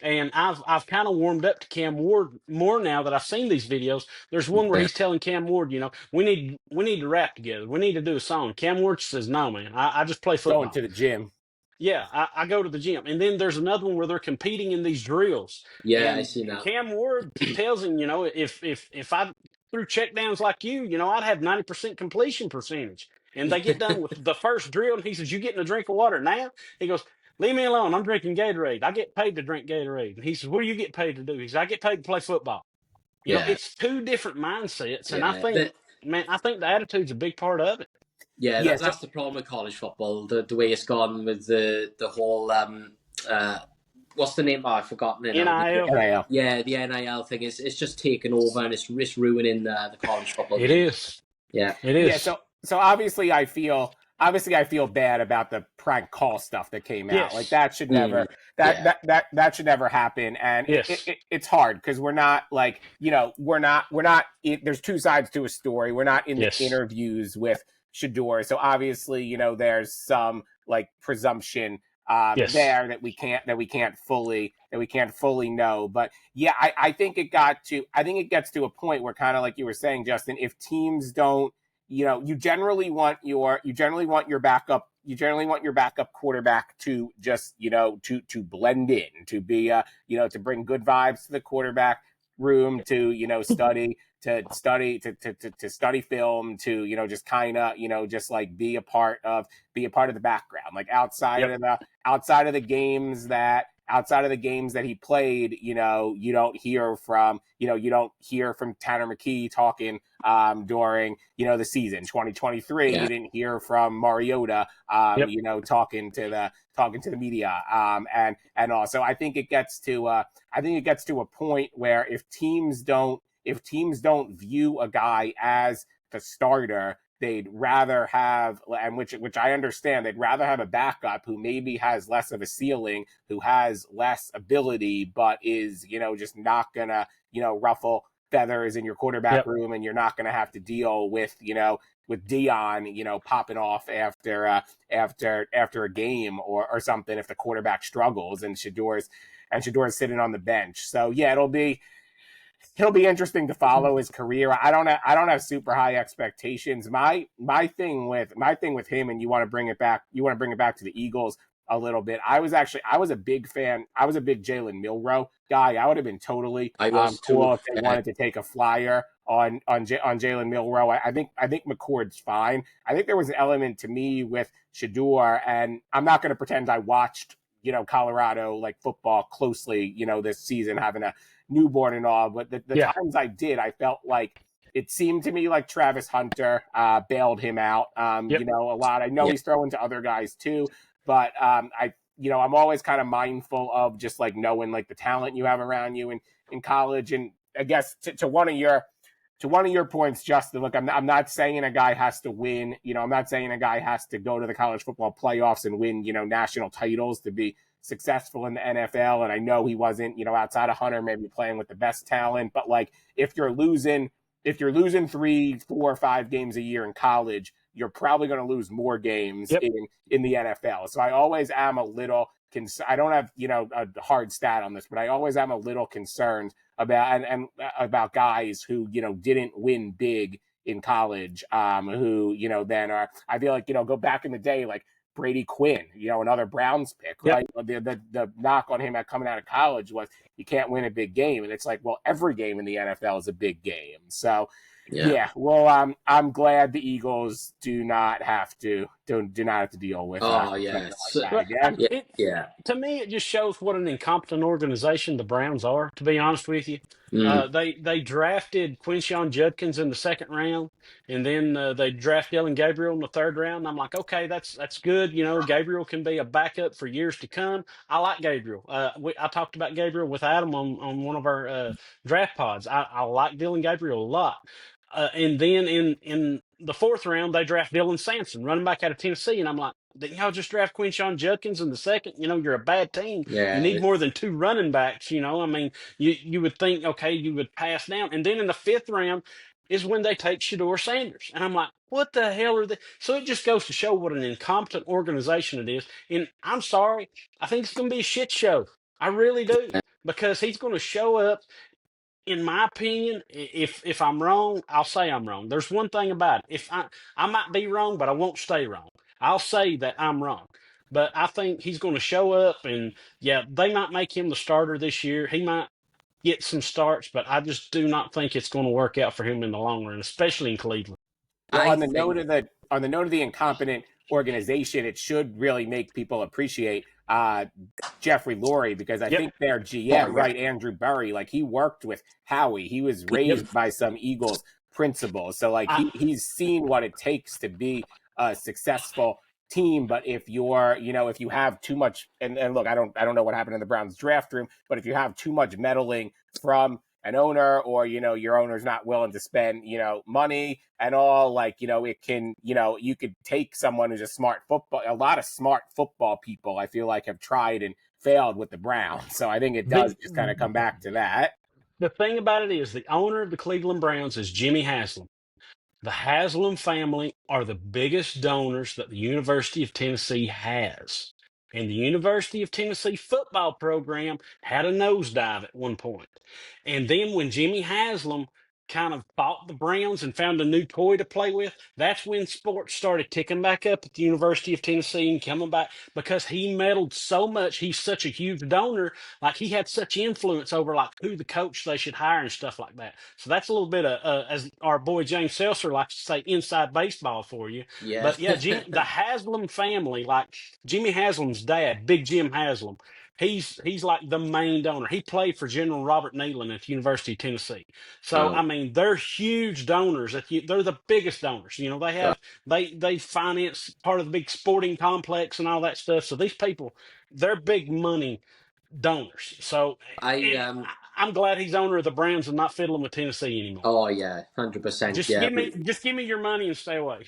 And I've kind of warmed up to Cam Ward more now that I've seen these videos. There's one where Yeah. he's telling Cam Ward, we need to rap together. We need to do a song. Cam Ward says, "No, man, I just play football." Going to the gym. Yeah, I go to the gym. And then there's another one where they're competing in these drills. Yeah, I And see that. Cam Ward tells him, if I threw checkdowns like you, I'd have 90% completion percentage. And they get done with the first drill, and he says, "You getting a drink of water now?" He goes, "Leave me alone. I'm drinking Gatorade. I get paid to drink Gatorade." And he says, "What do you get paid to do?" He says, "I get paid to play football." Yeah. It's two different mindsets. And Yeah. I think the attitude's a big part of it. Yeah, Yes. that's the problem with college football. The way it's gone with the whole what's the name? Oh, I've forgotten it. NIL. Yeah, the NIL thing is it's just taken over and it's ruining the college football. It game. is. Yeah. It is. Yeah. So obviously I feel bad about the prank call stuff that came out. Yes. Like that should never that should never happen. And Yes. it's hard because we're not like, we're not there's two sides to a story. We're not in the interviews with Shedeur. So obviously, there's some like presumption there that we can't fully know. But yeah, I think it gets to a point where, kind of like you were saying, Justin, if teams don't, you generally want your backup quarterback to just, to blend in, to be, to bring good vibes to the quarterback room, to, study film, to, just kind of, just like be a part of the background, like outside of the games that he played, you don't hear from Tanner McKee talking during the season 2023. You didn't hear from Mariota talking to the media, and also I think it gets to a point where if teams don't view a guy as the starter, they'd rather have, and which I understand, they'd rather have a backup who maybe has less of a ceiling, who has less ability, but is, just not gonna, ruffle feathers in your quarterback room, and you're not gonna have to deal with, with Dion, popping off after a game or something if the quarterback struggles and Shedeur's sitting on the bench. So yeah, it'll be interesting to follow his career. I don't have super high expectations. My thing with him, and you want to bring it back to the Eagles a little bit. I was a big fan. I was a big Jalen Milroe guy. I would have been totally cool if they wanted to take a flyer on Jalen Milroe. I think McCord's fine. I think there was an element to me with Shedeur, and I'm not going to pretend I watched Colorado like football closely this season, having a newborn and all, but the times I did, I felt like it seemed to me like Travis Hunter bailed him out a lot. I know he's throwing to other guys too, but I'm always kind of mindful of just like knowing like the talent you have around you in college. And I guess to one of your points, Justin, look, I'm not saying a guy has to win, I'm not saying a guy has to go to the college football playoffs and win, national titles to be successful in the NFL. And I know he wasn't, outside of Hunter, maybe playing with the best talent, but like if you're losing 3, 4, 5 games a year in college, you're probably going to lose more games Yep. in the NFL. So I always am a little I don't have, a hard stat on this, but I always am a little concerned about and about guys who, didn't win big in college, who, then are, I feel like, go back in the day, like Brady Quinn, another Browns pick, right? Yep. The knock on him at coming out of college was you can't win a big game. And it's like, well, every game in the NFL is a big game. So yeah, well, I'm glad the Eagles do not have to deal with. To me, it just shows what an incompetent organization the Browns are. To be honest with you, they drafted Quinshon Judkins in the second round, and then they draft Dylan Gabriel in the third round. And I'm like, okay, that's good. Gabriel can be a backup for years to come. I like Gabriel. I talked about Gabriel with Adam on one of our draft pods. I like Dylan Gabriel a lot. And then in the fourth round, they draft Dylan Sampson, running back out of Tennessee. And I'm like, didn't y'all just draft Quinshon Judkins in the second? You're a bad team. Yeah. You need more than 2 running backs. I mean, you would think, okay, you would pass down. And then in the fifth round is when they take Shedeur Sanders. And I'm like, what the hell are they? So it just goes to show what an incompetent organization it is. And I'm sorry, I think it's going to be a shit show. I really do. Because he's going to show up. In my opinion, if I'm wrong, I'll say I'm wrong. There's one thing about it. If I might be wrong, but I won't stay wrong. I'll say that I'm wrong. But I think he's going to show up, and yeah, they might make him the starter this year. He might get some starts, but I just do not think it's going to work out for him in the long run, especially in Cleveland. Well, on the note of the incompetent organization, it should really make people appreciate Jeffrey Lurie, because I think their GM, right, Andrew Berry, like he worked with Howie. He was raised by some Eagles principals. So like he's seen what it takes to be a successful team. But if you're, if you have too much, and look, I don't know what happened in the Browns draft room, but if you have too much meddling from an owner, or your owner's not willing to spend money and all, like it can, you could take someone who's a lot of smart football people I feel like have tried and failed with the Browns. So I think it does just kind of come back to that. The thing about it is, the owner of the Cleveland Browns is Jimmy Haslam. The Haslam family are the biggest donors that the University of Tennessee has. And the University of Tennessee football program had a nosedive at one point. And then when Jimmy Haslam kind of bought the Browns and found a new toy to play with, that's when sports started ticking back up at the University of Tennessee and coming back, because he meddled so much. He's such a huge donor. Like, he had such influence over like who the coach they should hire and stuff like that. So that's a little bit of, as our boy James Seltzer likes to say, inside baseball for you. Yeah. But yeah, the Haslam family, like Jimmy Haslam's dad, Big Jim Haslam, he's like the main donor. He played for General Robert Neyland at the University of Tennessee. So I mean, they're huge donors. They're the biggest donors. They have they finance part of the big sporting complex and all that stuff. So these people, they're big money donors. So I'm glad he's owner of the Browns and not fiddling with Tennessee anymore. Oh yeah, 100%. Just give me your money and stay away.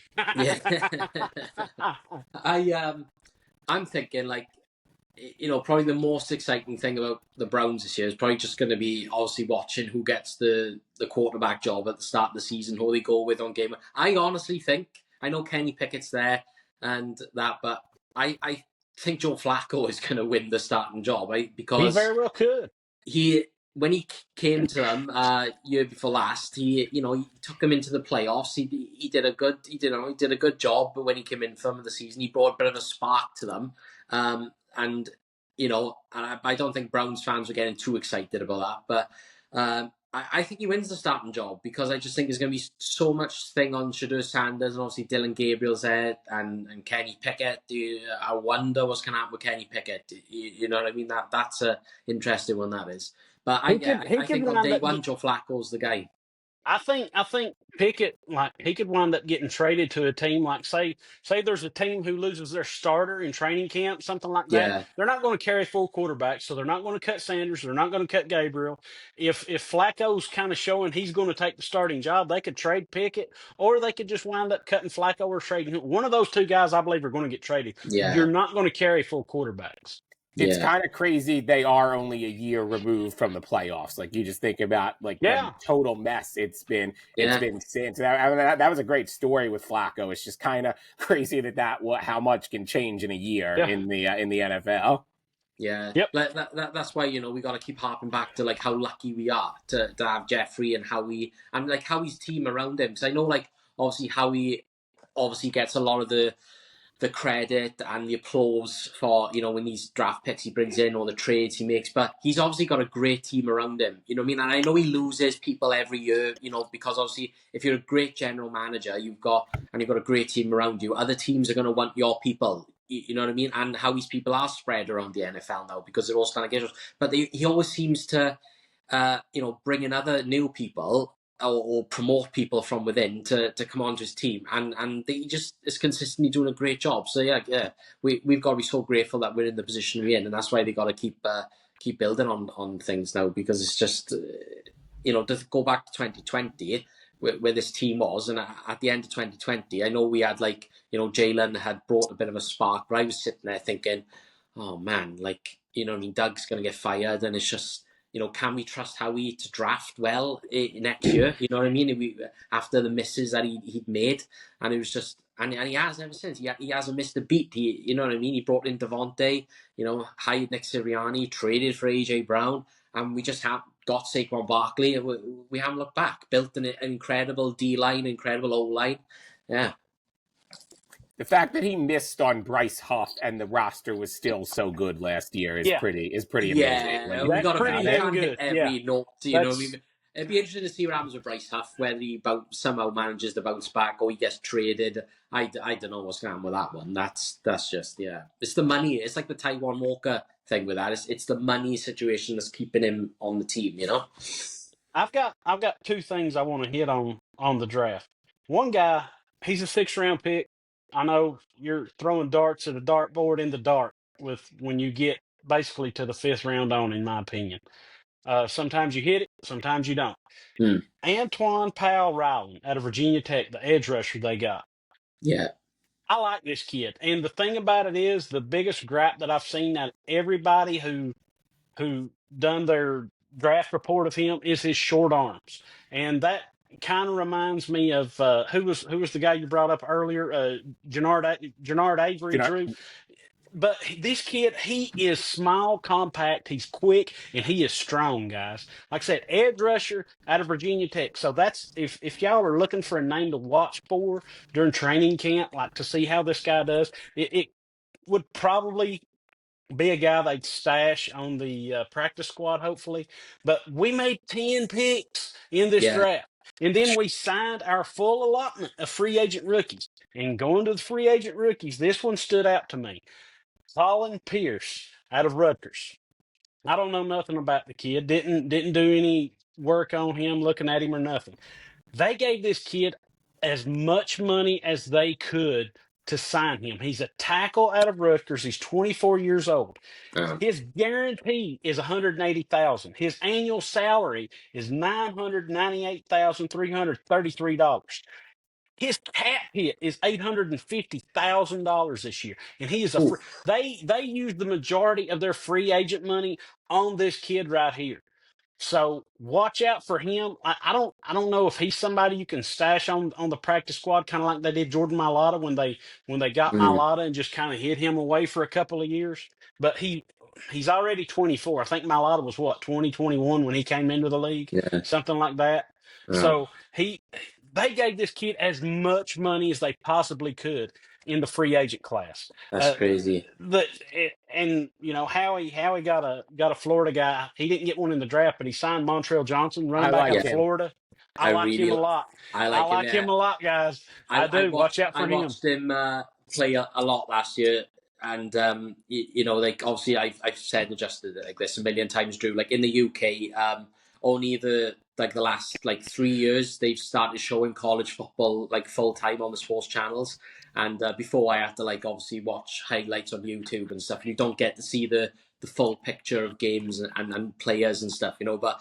I'm thinking, like, probably the most exciting thing about the Browns this year is probably just going to be obviously watching who gets the quarterback job at the start of the season, who they go with on game. I honestly think, I know Kenny Pickett's there and that, but I think Joe Flacco is going to win the starting job, right? Because he very well could. When he came to them year before last, he took them into the playoffs. He did a good job. But when he came in for the season, he brought a bit of a spark to them. And I don't think Browns fans were getting too excited about that. But I think he wins the starting job, because I just think there's going to be so much thing on Shedeur Sanders, and obviously Dylan Gabriel's there, and Kenny Pickett. I wonder what's going to happen with Kenny Pickett. You know what I mean? That's an interesting one, that is. But I think on day one, Joe Flacco's the guy. I think Pickett, like, he could wind up getting traded to a team, like say there's a team who loses their starter in training camp, something like that. Yeah. They're not going to carry full quarterbacks, so they're not going to cut Sanders. They're not going to cut Gabriel. If Flacco's kind of showing he's going to take the starting job, they could trade Pickett, or they could just wind up cutting Flacco or trading him. One of those two guys, I believe, are going to get traded. Yeah. You're not going to carry full quarterbacks. It's kind of crazy they are only a year removed from the playoffs. Like, you just think about like the total mess it's been since. I mean, that was a great story with Flacco. It's just kind of crazy how much can change in a year in the NFL. Yeah, like that's why, you know, we got to keep harping back to like how lucky we are to have Jeffrey and like Howie's team around him. Because I know, like, obviously Howie obviously gets a lot of the credit and the applause for, you know, when these draft picks he brings in or the trades he makes, but he's obviously got a great team around him. You know what I mean? And I know he loses people every year, you know, because obviously if you're a great general manager, you've got a great team around you, other teams are going to want your people. You know what I mean? And how these people are spread around the NFL now because they're all kind of get. But he always seems to, you know, bring in other new people or promote people from within to come onto his team, and he just is consistently doing a great job. So we've got to be so grateful that we're in the position we're in, and that's why they got to keep building on things now, because it's just you know, to go back to 2020 where this team was, and at the end of 2020, I know we had, like, you know, Jalen had brought a bit of a spark, but I was sitting there thinking, oh man, like, you know, I mean, Doug's going to get fired, and it's just, you know, can we trust Howie to draft well next year? You know what I mean? After the misses that he'd made, and it was just, and he has ever since. He hasn't missed a beat. You know what I mean? He brought in Devontae, you know, hired Nick Sirianni, traded for AJ Brown, and we just got Saquon Barkley, and we haven't looked back. Built an incredible D-line, incredible O-line. Yeah. The fact that he missed on Bryce Huff and the roster was still so good last year is pretty amazing. Yeah, we got to hit every note. You know, it'd be interesting to see what happens with Bryce Huff, whether he somehow manages to bounce back or he gets traded. I don't know what's going on with that one. That's just it's the money. It's like the Taiwan Walker thing with that. It's the money situation that's keeping him on the team. You know, I've got two things I want to hit on the draft. One guy, he's a 6th round pick. I know you're throwing darts at a dartboard in the dark with when you get basically to the 5th round on, in my opinion. Sometimes you hit it, sometimes you don't. Antoine Powell-Ryland out of Virginia Tech, the edge rusher they got. Yeah. I like this kid. And the thing about it is, the biggest gripe that I've seen out of everybody who done their draft report of him is his short arms. And that kind of reminds me of who was the guy you brought up earlier, Jannard Avery, Drew. But this kid, he is small, compact, he's quick, and he is strong, guys. Like I said, edge rusher out of Virginia Tech. So that's, if y'all are looking for a name to watch for during training camp, like to see how this guy does, it would probably be a guy they'd stash on the practice squad, hopefully. But we made 10 picks in this draft. And then we signed our full allotment of free agent rookies. And going to the free agent rookies, this one stood out to me. Colin Pierce out of Rutgers. I don't know nothing about the kid. Didn't do any work on him, looking at him or nothing. They gave this kid as much money as they could to sign him. He's a tackle out of Rutgers. He's 24 years old. His guarantee is $180,000. His annual salary is $998,333. His cap hit is $850,000 this year, and he is they use the majority of their free agent money on this kid right here. So watch out for him. I don't know if he's somebody you can stash on the practice squad, kind of like they did Jordan Mailata when they got Mailata and just kind of hid him away for a couple of years. But he's already 24. I think Mailata was 2021 when he came into the league, something like that. So they gave this kid as much money as they possibly could in the free agent class. That's crazy. And you know, Howie got a Florida guy. He didn't get one in the draft, but he signed Montrell Johnson, running back out of Florida. I like him a lot. I like him a lot, guys. I do. Watch out for him. I watched him play a lot last year. And you know, like, obviously I've said and adjusted it like this a million times, Drew. Like, in the UK, only the last 3 years they've started showing college football like full time on the sports channels. And before, I had to obviously watch highlights on YouTube and stuff. You don't get to see the full picture of games and players and stuff, you know. But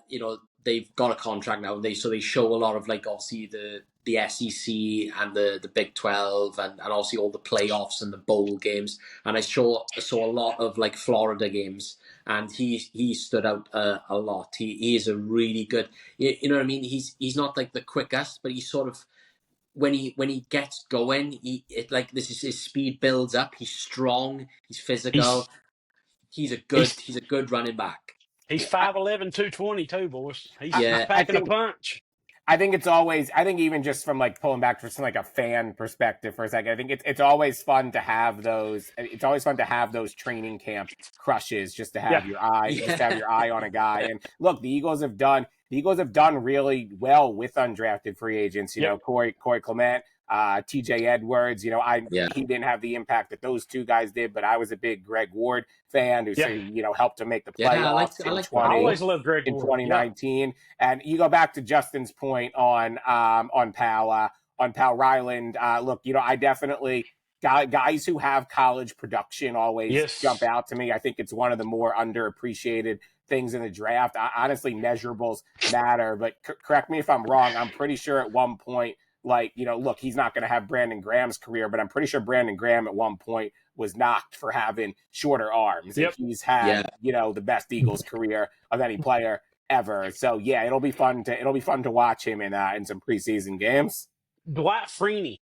you know, they've got a contract now. They show a lot of like obviously the SEC and the Big 12 and obviously all the playoffs and the bowl games. And I saw a lot of like Florida games, and he stood out a lot. He is a really good. You know what I mean? He's not like the quickest, but he's sort of when he gets going, his speed builds up. He's strong. He's physical. He's a good running back. He's 5'11", 220 too, boys. He's Yeah. packing a punch. I think it's always, I think even just from like pulling back from like a fan perspective for a second, I think it's always fun to have those. It's always fun to have those training camp crushes, just to have your eye, just to have your eye on a guy. And look, the Eagles have done really well with undrafted free agents. You know, Corey Clement, TJ Edwards. You know, he didn't have the impact that those two guys did, but I was a big Greg Ward fan who helped to make the playoffs I always loved Greg Ward. 2019. And you go back to Justin's point on Powell Ryland. Look, you know, I definitely guys who have college production always jump out to me. I think it's one of the more underappreciated things in the draft. Honestly, measurables matter, but correct me if I'm wrong. I'm pretty sure at one point, like, you know, look, he's not going to have Brandon Graham's career, but I'm pretty sure Brandon Graham at one point was knocked for having shorter arms. And he's had, you know, the best Eagles career of any player ever. So yeah, it'll be fun to watch him in some preseason games. Dwight Freeney,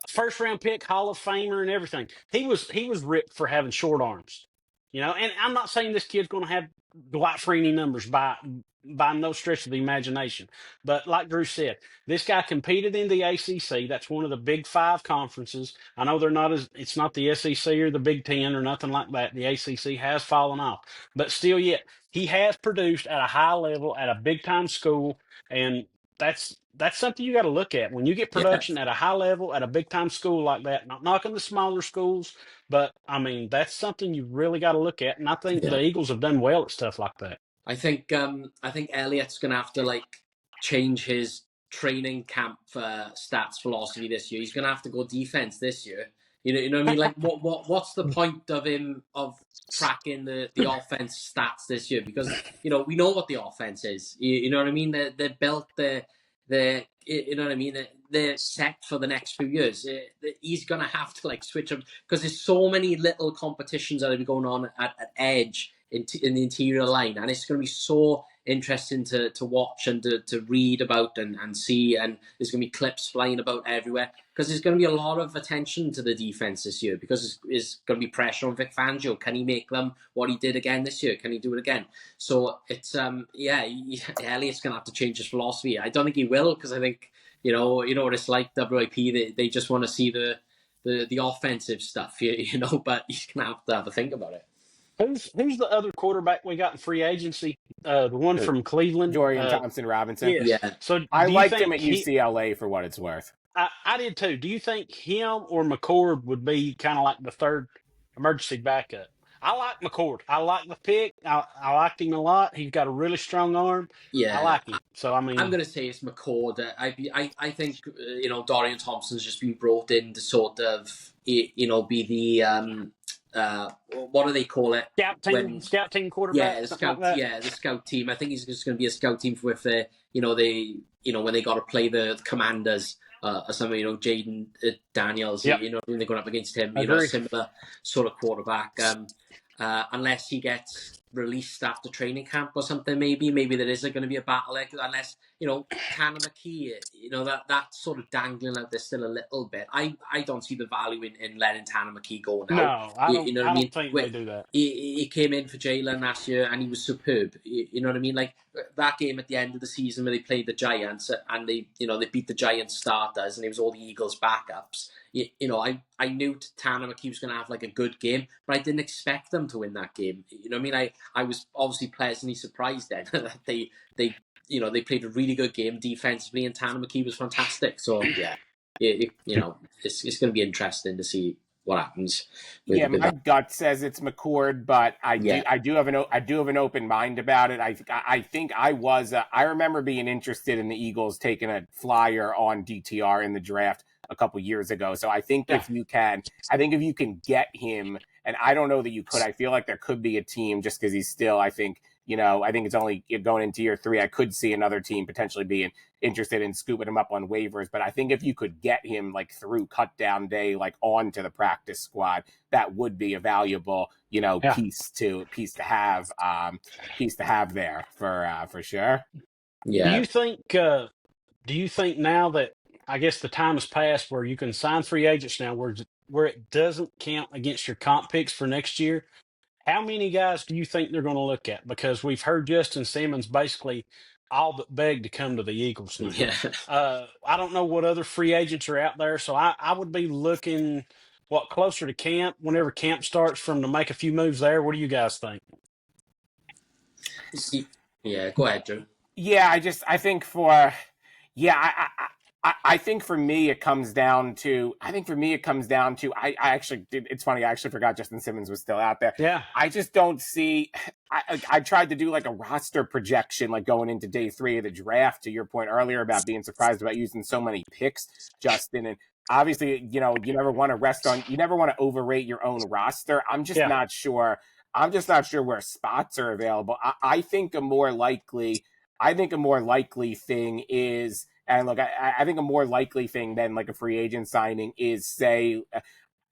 first round pick, Hall of Famer and everything. He was ripped for having short arms. You know, and I'm not saying this kid's going to have Dwight Freeney numbers by no stretch of the imagination. But like Drew said, this guy competed in the ACC. That's one of the Big Five conferences. I know it's not the SEC or the Big Ten or nothing like that. The ACC has fallen off, but still yet he has produced at a high level at a big time school. And that's something you got to look at when you get production at a high level at a big time school like that. Not knocking the smaller schools, but I mean that's something you really got to look at. And I think the Eagles have done well at stuff like that. I think Elliott's gonna have to like change his training camp stats philosophy this year. He's gonna have to go defense this year. You know what I mean? Like what's the point of him of tracking the offense stats this year? Because you know we know what the offense is. You know what I mean? They're built. You know what I mean? They're set for the next few years. He's gonna have to like switch up because there's so many little competitions that are going on at edge in the interior line, and it's going to be so interesting to watch and to read about and see, and there's going to be clips flying about everywhere because there's going to be a lot of attention to the defense this year because there's going to be pressure on Vic Fangio. Can he make them what he did again this year? Can he do it again? So it's Elliott's going to have to change his philosophy. I don't think he will because I think you know what it's like. WIP they just want to see the offensive stuff, you know, but he's going to have a think about it. Who's the other quarterback we got in free agency? The one from Cleveland, Dorian Thompson-Robinson. Yes. Yeah. So I liked him at UCLA for what it's worth. I did too. Do you think him or McCord would be kind of like the third emergency backup? I like McCord. I like the pick. I liked him a lot. He's got a really strong arm. Yeah, I like him. So I mean, I'm going to say it's McCord. I think you know Dorian Thompson's just been brought in to sort of you know be the what do they call it? Scout team quarterback. Yeah, the scout team. I think he's just going to be a scout team for if they when they got to play the Commanders or something. You know, Jaden Daniels. You know, when they're going up against him. You know, a similar sort of quarterback. Unless he gets released after training camp or something, maybe there is going to be a battle there. Unless you know Tanner McKee, you know that sort of dangling out there still a little bit. I don't see the value in letting Tanner McKee go now. No, I don't. You know what I mean? Think they do that. He came in for Jalen last year and he was superb. You know what I mean? Like that game at the end of the season where they played the Giants and they beat the Giants starters and it was all the Eagles backups. You know, I knew Tanner McKee was going to have like a good game, but I didn't expect them to win that game. You know what I mean? I was obviously pleasantly surprised then that they played a really good game defensively and Tanner McKee was fantastic. So yeah, you know, it's going to be interesting to see what happens. My gut says it's McCord, but I do have an open mind about it. I think I remember being interested in the Eagles taking a flyer on DTR in the draft a couple years ago. So I think if you can get him, and I don't know that you could, I feel like there could be a team just because he's still, I think, I think it's only going into year 3. I could see another team potentially being interested in scooping him up on waivers. But I think if you could get him like through cut down day, like onto the practice squad, that would be a valuable, piece to have there for sure. Do Yeah. you think now that I guess the time has passed where you can sign free agents now where it doesn't count against your comp picks for next year? How many guys do you think they're going to look at? Because we've heard Justin Simmons basically all but beg to come to the Eagles now. Yeah. I don't know what other free agents are out there, so I would be looking closer to camp whenever camp starts for them to make a few moves there. What do you guys think? Yeah, go ahead, Drew. Yeah, I think for I think for me it comes down to I actually did. It's funny, I actually forgot Justin Simmons was still out there. Yeah. I just don't see. I tried to do like a roster projection, like going into day 3 of the draft. To your point earlier about being surprised about using so many picks, Justin, and obviously, you never want to overrate your own roster. I'm just not sure. I'm just not sure where spots are available. I think a more likely thing is, and look, I think a more likely thing than like a free agent signing is, say,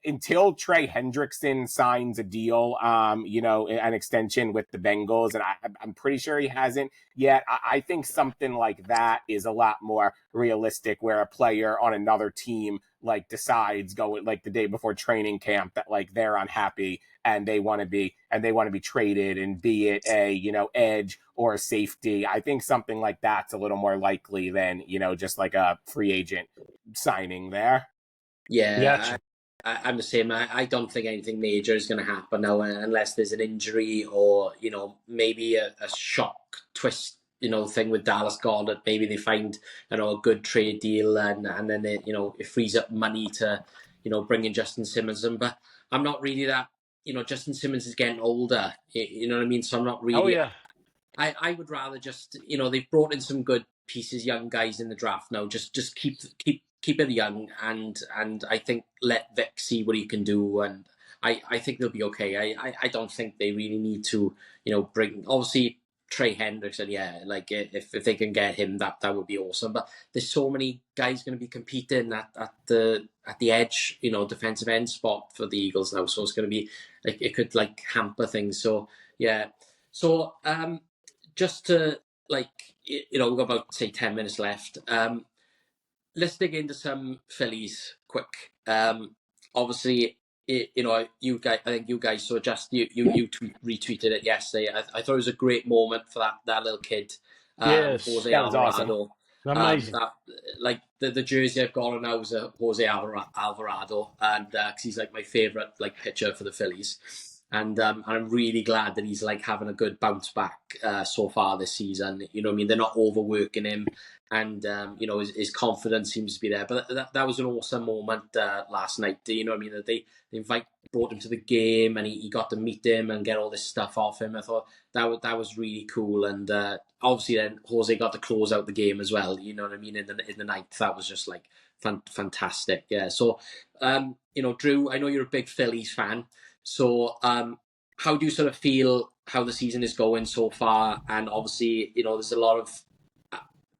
until Trey Hendrickson signs a deal, an extension with the Bengals, and I'm pretty sure he hasn't yet. I think something like that is a lot more realistic, where a player on another team like decides like the day before training camp that like they're unhappy and they want to be traded, and be it a edge or a safety. I think something like that's a little more likely than just like a free agent signing there. Yeah, Gotcha. I'm the same. I don't think anything major is going to happen now, unless there's an injury or maybe a shock twist thing with Dallas Goedert. Maybe they find a good trade deal, and then it frees up money to bring in Justin Simmons. But I'm not really that. Justin Simmons is getting older. You know what I mean? So I'm not really. Oh yeah. I would rather just they've brought in some good pieces, young guys in the draft now. Just keep it young, and I think let Vic see what he can do, and I think they'll be okay. I don't think they really need to bring, obviously, Trey Hendrickson. Yeah, like if they can get him, that would be awesome. But there's so many guys going to be competing at the edge, defensive end spot for the Eagles now. So it's going to be like, it could like hamper things. So yeah. So just to we've got about say 10 minutes left. Let's dig into some Phillies quick. Obviously, you guys, I think you guys saw retweeted it yesterday. I thought it was a great moment for that little kid, Yes, Jose that was Alvarado. amazing. That the jersey I've got on now is a Jose Alvarado, and cause he's like my favorite pitcher for the Phillies. And I'm really glad that he's having a good bounce back so far this season. You know what I mean? They're not overworking him, and his confidence seems to be there. But that was an awesome moment last night. You know what I mean? That they brought him to the game, and he got to meet him and get all this stuff off him. I thought that was really cool. And obviously then Jose got to close out the game as well. You know what I mean? In the ninth, that was just fantastic. Yeah. So Drew, I know you're a big Phillies fan. So how do you sort of feel how the season is going so far? And obviously, there's a lot of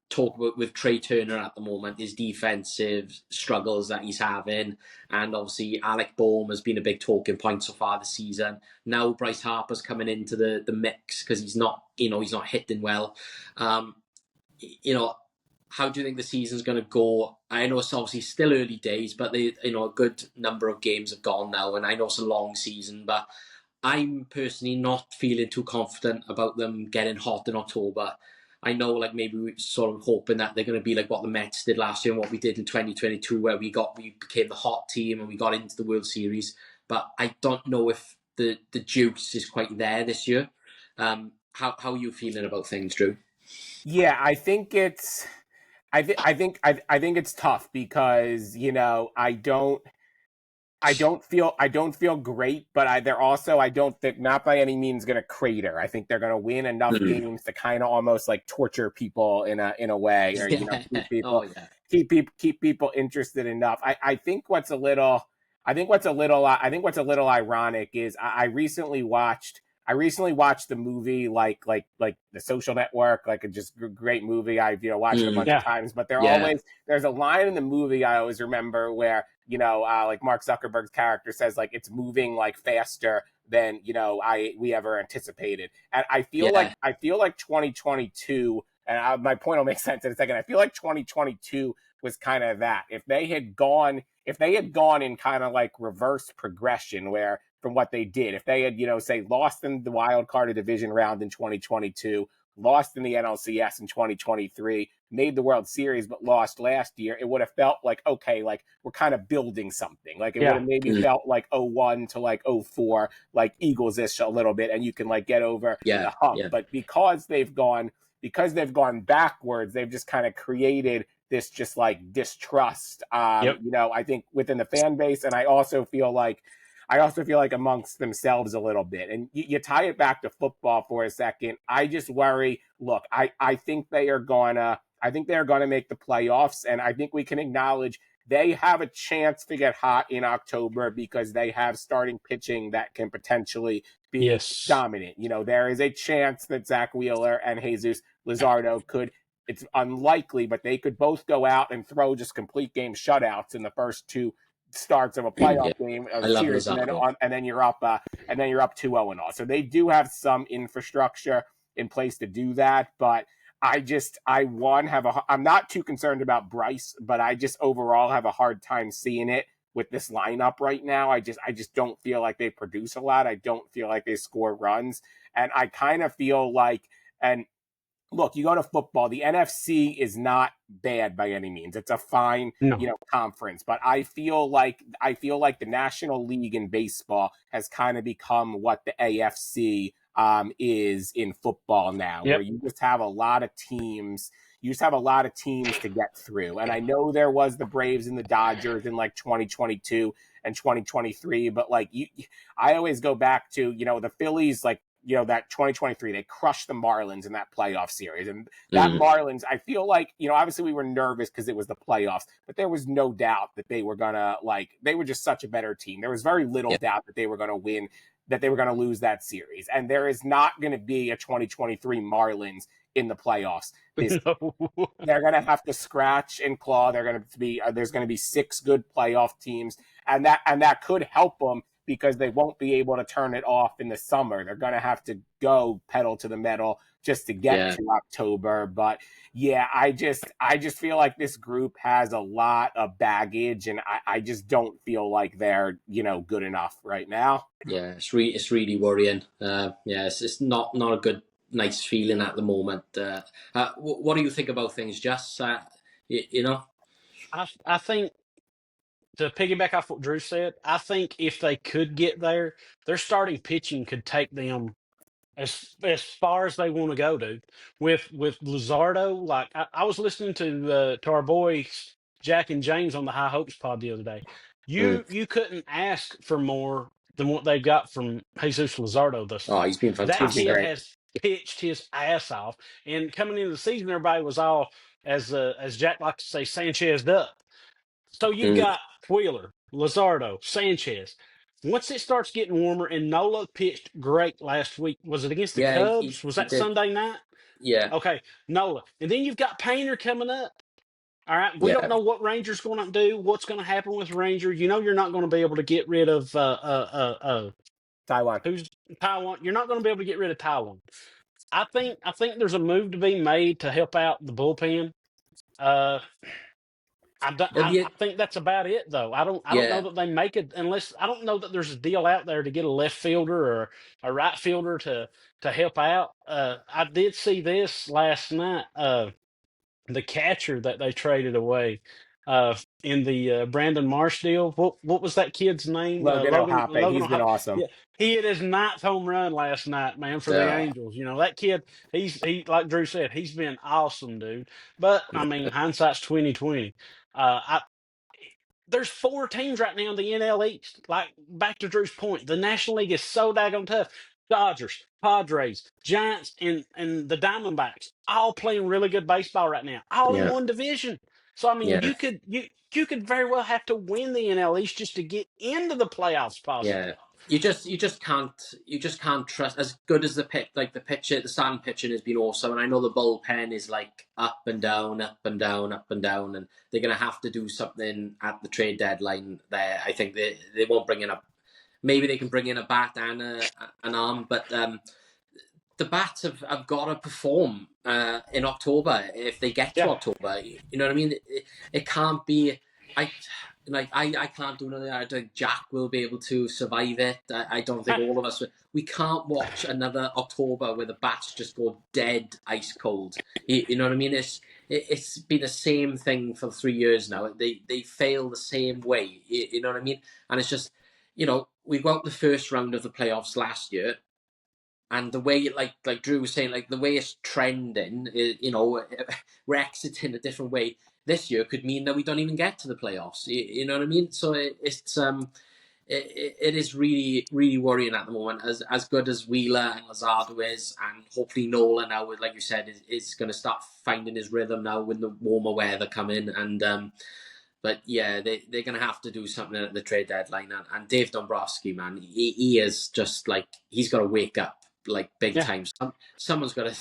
talk with Trey Turner at the moment, his defensive struggles that he's having. And obviously, Alec Boehm has been a big talking point so far this season. Now Bryce Harper's coming into the mix because he's not hitting well. How do you think the season's going to go? I know it's obviously still early days, but a good number of games have gone now, and I know it's a long season, but I'm personally not feeling too confident about them getting hot in October. I know, maybe we're sort of hoping that they're going to be like what the Mets did last year and what we did in 2022, where we became the hot team and we got into the World Series. But I don't know if the juice is quite there this year. How are you feeling about things, Drew? Yeah, I think it's tough because I don't feel great, but I don't think, not by any means going to crater. I think they're going to win enough games to kind of almost torture people in a way, or keep people interested enough. I think what's a little ironic is I recently watched I recently watched the movie like The Social Network, like a just great movie. I've watched it a bunch of times, but there's a line in the movie I always remember where like Mark Zuckerberg's character says like it's moving like faster than we ever anticipated, and I feel like 2022, and my point will make sense in a second. I feel like 2022 was kind of that. If they had gone in kind of like reverse progression, where from what they did, if they had say lost in the wild card or division round in 2022, lost in the NLCS in 2023, made the World Series but lost last year, it would have felt like, okay, like we're kind of building something. Like it would have maybe felt like 01 to like 04, like Eagles-ish a little bit, and you can like get over the hump. But because they've gone backwards, they've just kind of created this just like distrust, I think within the fan base. And I also feel like amongst themselves a little bit. And you tie it back to football for a second. I just worry. Look, I think they are gonna make the playoffs, and I think we can acknowledge they have a chance to get hot in October because they have starting pitching that can potentially be dominant. There is a chance that Zach Wheeler and Jesus Luzardo could. It's unlikely, but they could both go out and throw just complete game shutouts in the first two starts of a playoff game of series, and then you're up 2-0 and all. So they do have some infrastructure in place to do that, but I'm not too concerned about Bryce, but I just overall have a hard time seeing it with this lineup right now. I just don't feel like they produce a lot. I don't feel like they score runs, and I kind of feel like, and look, you go to football, the NFC is not bad by any means. It's a fine, conference, but I feel like the National League in baseball has kind of become what the AFC is in football now, where you just have a lot of teams. You just have a lot of teams to get through. And I know there was the Braves and the Dodgers in like 2022 and 2023, but like I always go back to, the Phillies, like, that 2023, they crushed the Marlins in that playoff series. And that Marlins, I feel like, obviously we were nervous because it was the playoffs, but there was no doubt that they were going to, they were just such a better team. There was very little doubt that they were going to win, that they were going to lose that series. And there is not going to be a 2023 Marlins in the playoffs. They're going to have to scratch and claw. There's going to be 6 good playoff teams, and that could help them, because they won't be able to turn it off in the summer. They're going to have to go pedal to the metal just to get to October. But I just feel like this group has a lot of baggage, and I just don't feel like they're, good enough right now. Yeah, it's really worrying. It's not a good, nice feeling at the moment. What do you think about things, Jess? I think, to piggyback off what Drew said, I think if they could get there, their starting pitching could take them as far as they want to go, dude. With Luzardo, like I was listening to our boys Jack and James on the High Hopes pod the other day. You couldn't ask for more than what they got from Jesus Luzardo thus far. He's been fantastic. That kid has pitched his ass off, and coming into the season, everybody was all, as Jack likes to say, Sanchez up. So you've got Wheeler, Luzardo, Sanchez. Once it starts getting warmer, and Nola pitched great last week. Was it against the Cubs? Was that Sunday night? Yeah. Okay, Nola. And then you've got Painter coming up. All right. We don't know what Ranger's going to do, what's going to happen with Ranger. You're not going to be able to get rid of Taiwan. Who's Taiwan? You're not going to be able to get rid of Taiwan. I think there's a move to be made to help out the bullpen. I think that's about it, though. I don't know that they make it, unless I don't know that there's a deal out there to get a left fielder or a right fielder to help out. I did see this last night. The catcher that they traded away in the Brandon Marsh deal. What was that kid's name? Logan O'Hoppe. He's been awesome. Yeah, he hit his 9th home run last night, man, for the Angels. That kid, he like Drew said, he's been awesome, dude. But I mean, hindsight's 2020. There's 4 teams right now in the NL East. Like, back to Drew's point, the National League is so daggone tough. Dodgers, Padres, Giants, and the Diamondbacks all playing really good baseball right now, all in one division. So I mean, you could very well have to win the NL East just to get into the playoffs, possibly. Yeah. You just can't trust. As good as the pitch, like the stand pitching has been awesome, and I know the bullpen is like up and down, up and down, up and down, and they're gonna have to do something at the trade deadline. There, I think they won't bring in a. Maybe they can bring in a bat and an arm, but the bats have got to perform in October if they get to October. You know what I mean? It can't be. I can't do nothing. I think Jack will be able to survive it. I don't think all of us. We can't watch another October where the bats just go dead ice cold. You know what I mean? It's been the same thing for 3 years now. They fail the same way. You know what I mean? And it's just, we got out the first round of the playoffs last year. And the way, like Drew was saying, like the way it's trending, we're exiting a different way this year could mean that we don't even get to the playoffs. You know what I mean? So it is really, really worrying at the moment. As good as Wheeler and Luzardo is, and hopefully Nola now, like you said, is going to start finding his rhythm now with the warmer weather coming. And but yeah, they're going to have to do something at the trade deadline. And Dave Dombrowski, man, he is just like, he's got to wake up like big time. Someone's got to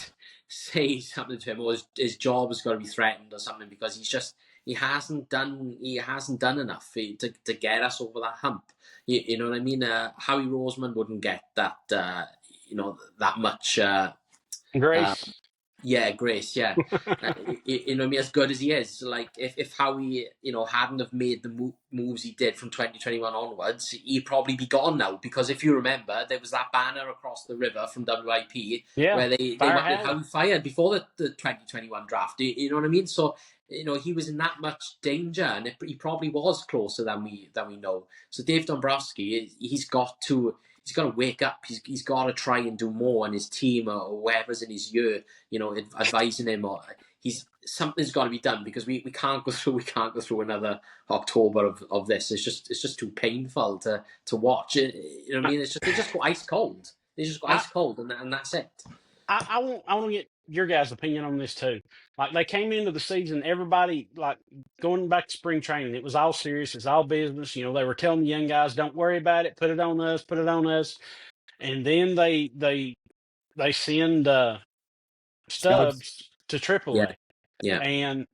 say something to him, or his job has got to be threatened or something, because he hasn't done enough to get us over that hump. You know what I mean? Howie Roseman wouldn't get that that much Grace. Grace. Yeah, you know what I mean. As good as he is, like if Howie hadn't have made the moves he did from 2021 onwards, he'd probably be gone now. Because if you remember, there was that banner across the river from WIP where they wanted Howie fired before the 2021 draft. You know what I mean? So he was in that much danger, and he probably was closer than we know. So Dave Dombrowski, he's got to wake up. He's got to try and do more, and his team or whoever's in his ear, advising him, or something's got to be done, because we can't go through another October of this. It's just too painful to watch. You know what I mean? They just go ice cold. They just go ice cold, and that's it. I want to get your guys' opinion on this too. Like, they came into the season, everybody, like, going back to spring training, it was all serious, it's all business. They were telling the young guys, don't worry about it, put it on us. And then they send Stubbs to AAA. Yeah. And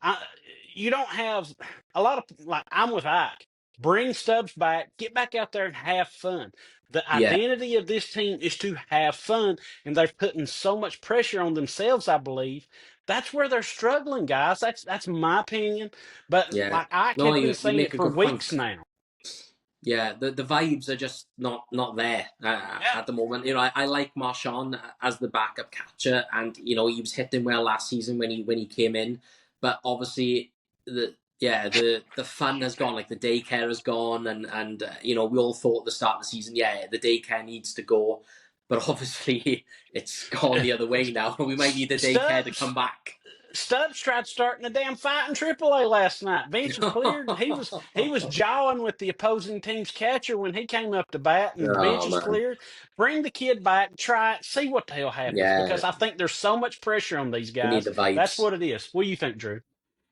you don't have a lot of, like, I'm with Ike. Bring Stubbs back, get back out there and have fun. The identity of this team is to have fun, and they're putting so much pressure on themselves, I believe. That's where they're struggling, guys. That's my opinion. But like Ike had been saying it for weeks now. Yeah, the vibes are just not there at the moment. I like Marchand as the backup catcher, and he was hitting well last season when he came in. But obviously the fun has gone, like the daycare has gone, and we all thought at the start of the season, the daycare needs to go, but obviously it's gone the other way now. We might need the daycare to come back. Stubbs tried starting a damn fight in AAA last night. Bench was cleared. He was jawing with the opposing team's catcher when he came up to bat, and the bench was cleared. Bring the kid back, try it, see what the hell happens. Because I think there's so much pressure on these guys. We need the vibes. That's what it is. What do you think, Drew?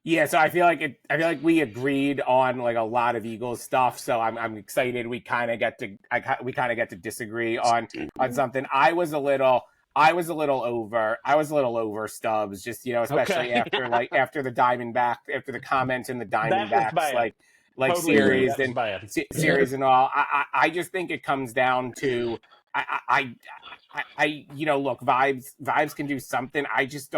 Yeah, so I feel like we agreed on like a lot of Eagles stuff. So I'm excited. We kind of get to disagree on something. I was a little over Stubbs, just especially after the comments in the Diamondbacks like totally series and series and all. I just think it comes down to look, vibes can do something. I just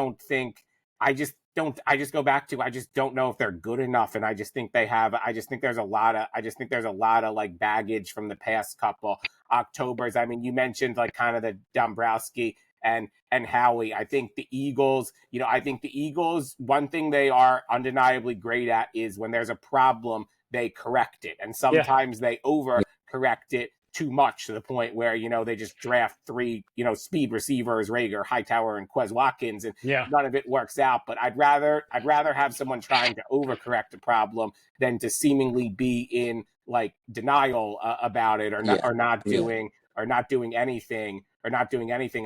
go back to, I just don't know if they're good enough. And I just think there's a lot of like baggage from the past couple Octobers. I mean, you mentioned like kind of the Dombrowski and Howie. I think the Eagles, one thing they are undeniably great at is when there's a problem, they correct it. And sometimes they overcorrect it too much, to the point where, they just draft 3, speed receivers, Rager, Hightower, and Quez Watkins, and none of it works out. But I'd rather have someone trying to overcorrect a problem than to seemingly be in like denial about it, or not doing anything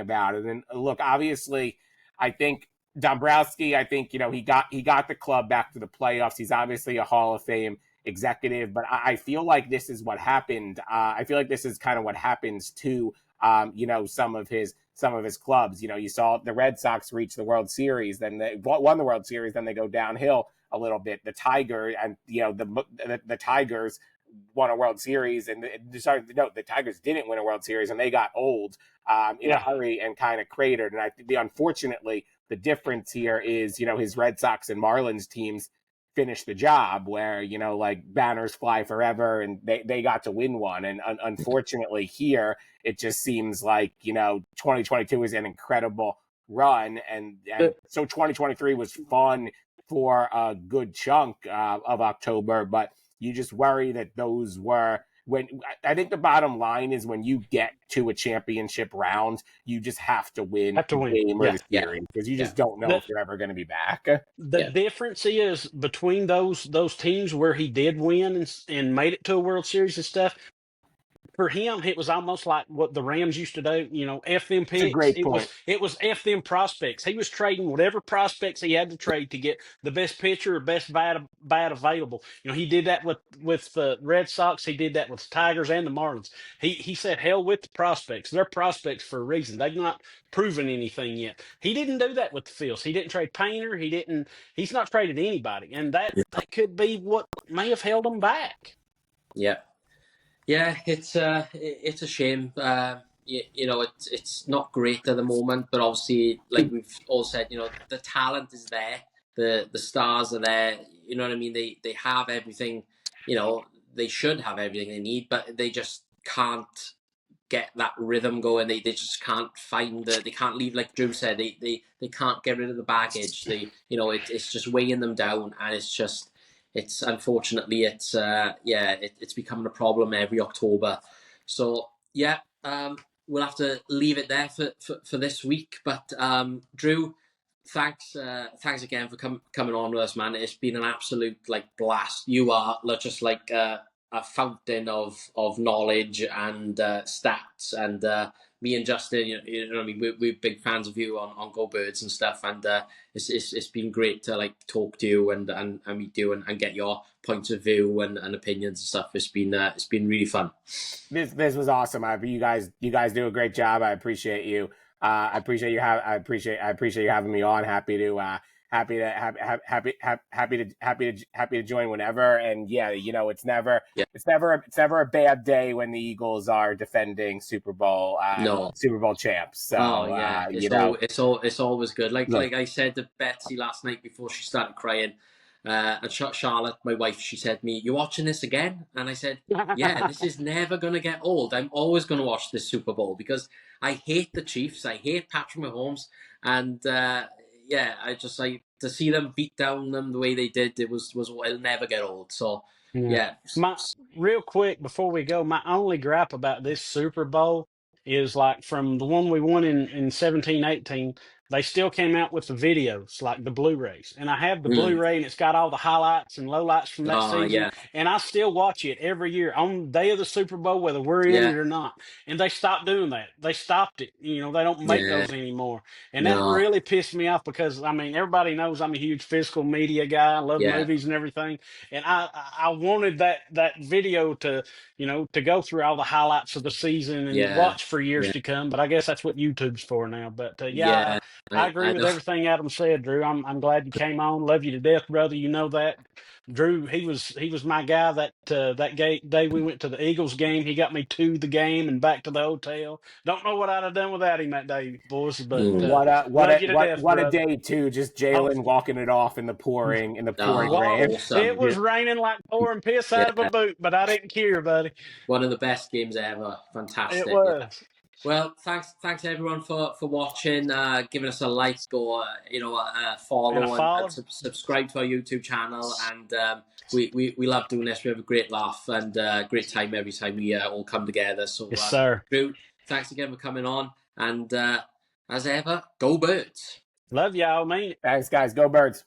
about it. And look, obviously, I think Dombrowski, he got the club back to the playoffs. He's obviously a Hall of Fame executive, but I feel like this is what happened. I feel like this is kind of what happens to some of his clubs. You saw the Red Sox reach the World Series, then they won the World Series, then they go downhill a little bit. The Tigers and the Tigers won a World Series, and the Tigers didn't win a World Series, and they got old in a hurry and kind of cratered. And I think unfortunately the difference here is his Red Sox and Marlins teams finish the job, where like banners fly forever, and they got to win one. And unfortunately here it just seems like 2022 is an incredible run, and so 2023 was fun for a good chunk of October, but you just worry that those were when I think the bottom line is when you get to a championship round, you just have to win the game or the series, because you just don't know if you're ever going to be back. The difference is between those teams where he did win and made it to a World Series and stuff. For him, it was almost like what the Rams used to do. F them picks. That's a great point. It was F them prospects. He was trading whatever prospects he had to trade to get the best pitcher or best bat available. He did that with the Red Sox. He did that with the Tigers and the Marlins. He said, hell with the prospects. They're prospects for a reason. They've not proven anything yet. He didn't do that with the Phillies. He didn't trade Painter. He's not traded anybody, and that could be what may have held him back. Yeah, it's a shame. It's not great at the moment, but obviously, like we've all said, the talent is there, the stars are there. You know what I mean? They have everything. They should have everything they need, but they just can't get that rhythm going. They just can't find they can't leave, like Drew said. They can't get rid of the baggage. It's just weighing them down, and it's unfortunately it's becoming a problem every October. So we'll have to leave it there for this week. But Drew, thanks again for coming on with us, man. It's been an absolute blast. You are just like a fountain of knowledge and stats, and me and Justin, I mean, we're big fans of you on Go Birds and stuff, and it's been great to talk to you and meet you and get your points of view and opinions and stuff. It's been really fun. This was awesome. You guys do a great job. I appreciate you. I appreciate you having me on. Happy to join whenever. And it's never a bad day when the Eagles are defending Super Bowl champs. So it's always good. Like I said to Betsy last night before she started crying. And Charlotte, my wife, she said to me, "You watching this again?" And I said, "Yeah, this is never going to get old. I'm always going to watch this Super Bowl because I hate the Chiefs. I hate Patrick Mahomes. And I just like to see them beat down them the way they did. It'll never get old." So real quick before we go, my only gripe about this Super Bowl is from the one we won in 17-18, they still came out with the videos, like the Blu-rays. And I have the Blu-ray, and it's got all the highlights and lowlights from that season. Yeah. And I still watch it every year on the day of the Super Bowl, whether we're in it or not. And they stopped doing that. They stopped it. They don't make those anymore. And that really pissed me off because, I mean, everybody knows I'm a huge physical media guy. I love movies and everything. And I wanted that video to, to go through all the highlights of the season and watch for years to come. But I guess that's what YouTube's for now. But I agree with everything Adam said, Drew. I'm glad you came on. Love you to death, brother. You know that. Drew, he was my guy that day we went to the Eagles game. He got me to the game and back to the hotel. Don't know what I'd have done without him that day, boys. But what a day too. Just Jalen walking it off in the pouring rain. Awesome. It was raining like pouring piss out of a boot, but I didn't care, buddy. One of the best games ever. Fantastic. It was. Yeah. Well, thanks everyone for watching, giving us a like or a follow and subscribe to our YouTube channel. And we love doing this. We have a great laugh and great time every time we all come together. So yes, sir. Drew, thanks again for coming on. And as ever, go Birds. Love y'all, man. Thanks, guys. Go Birds.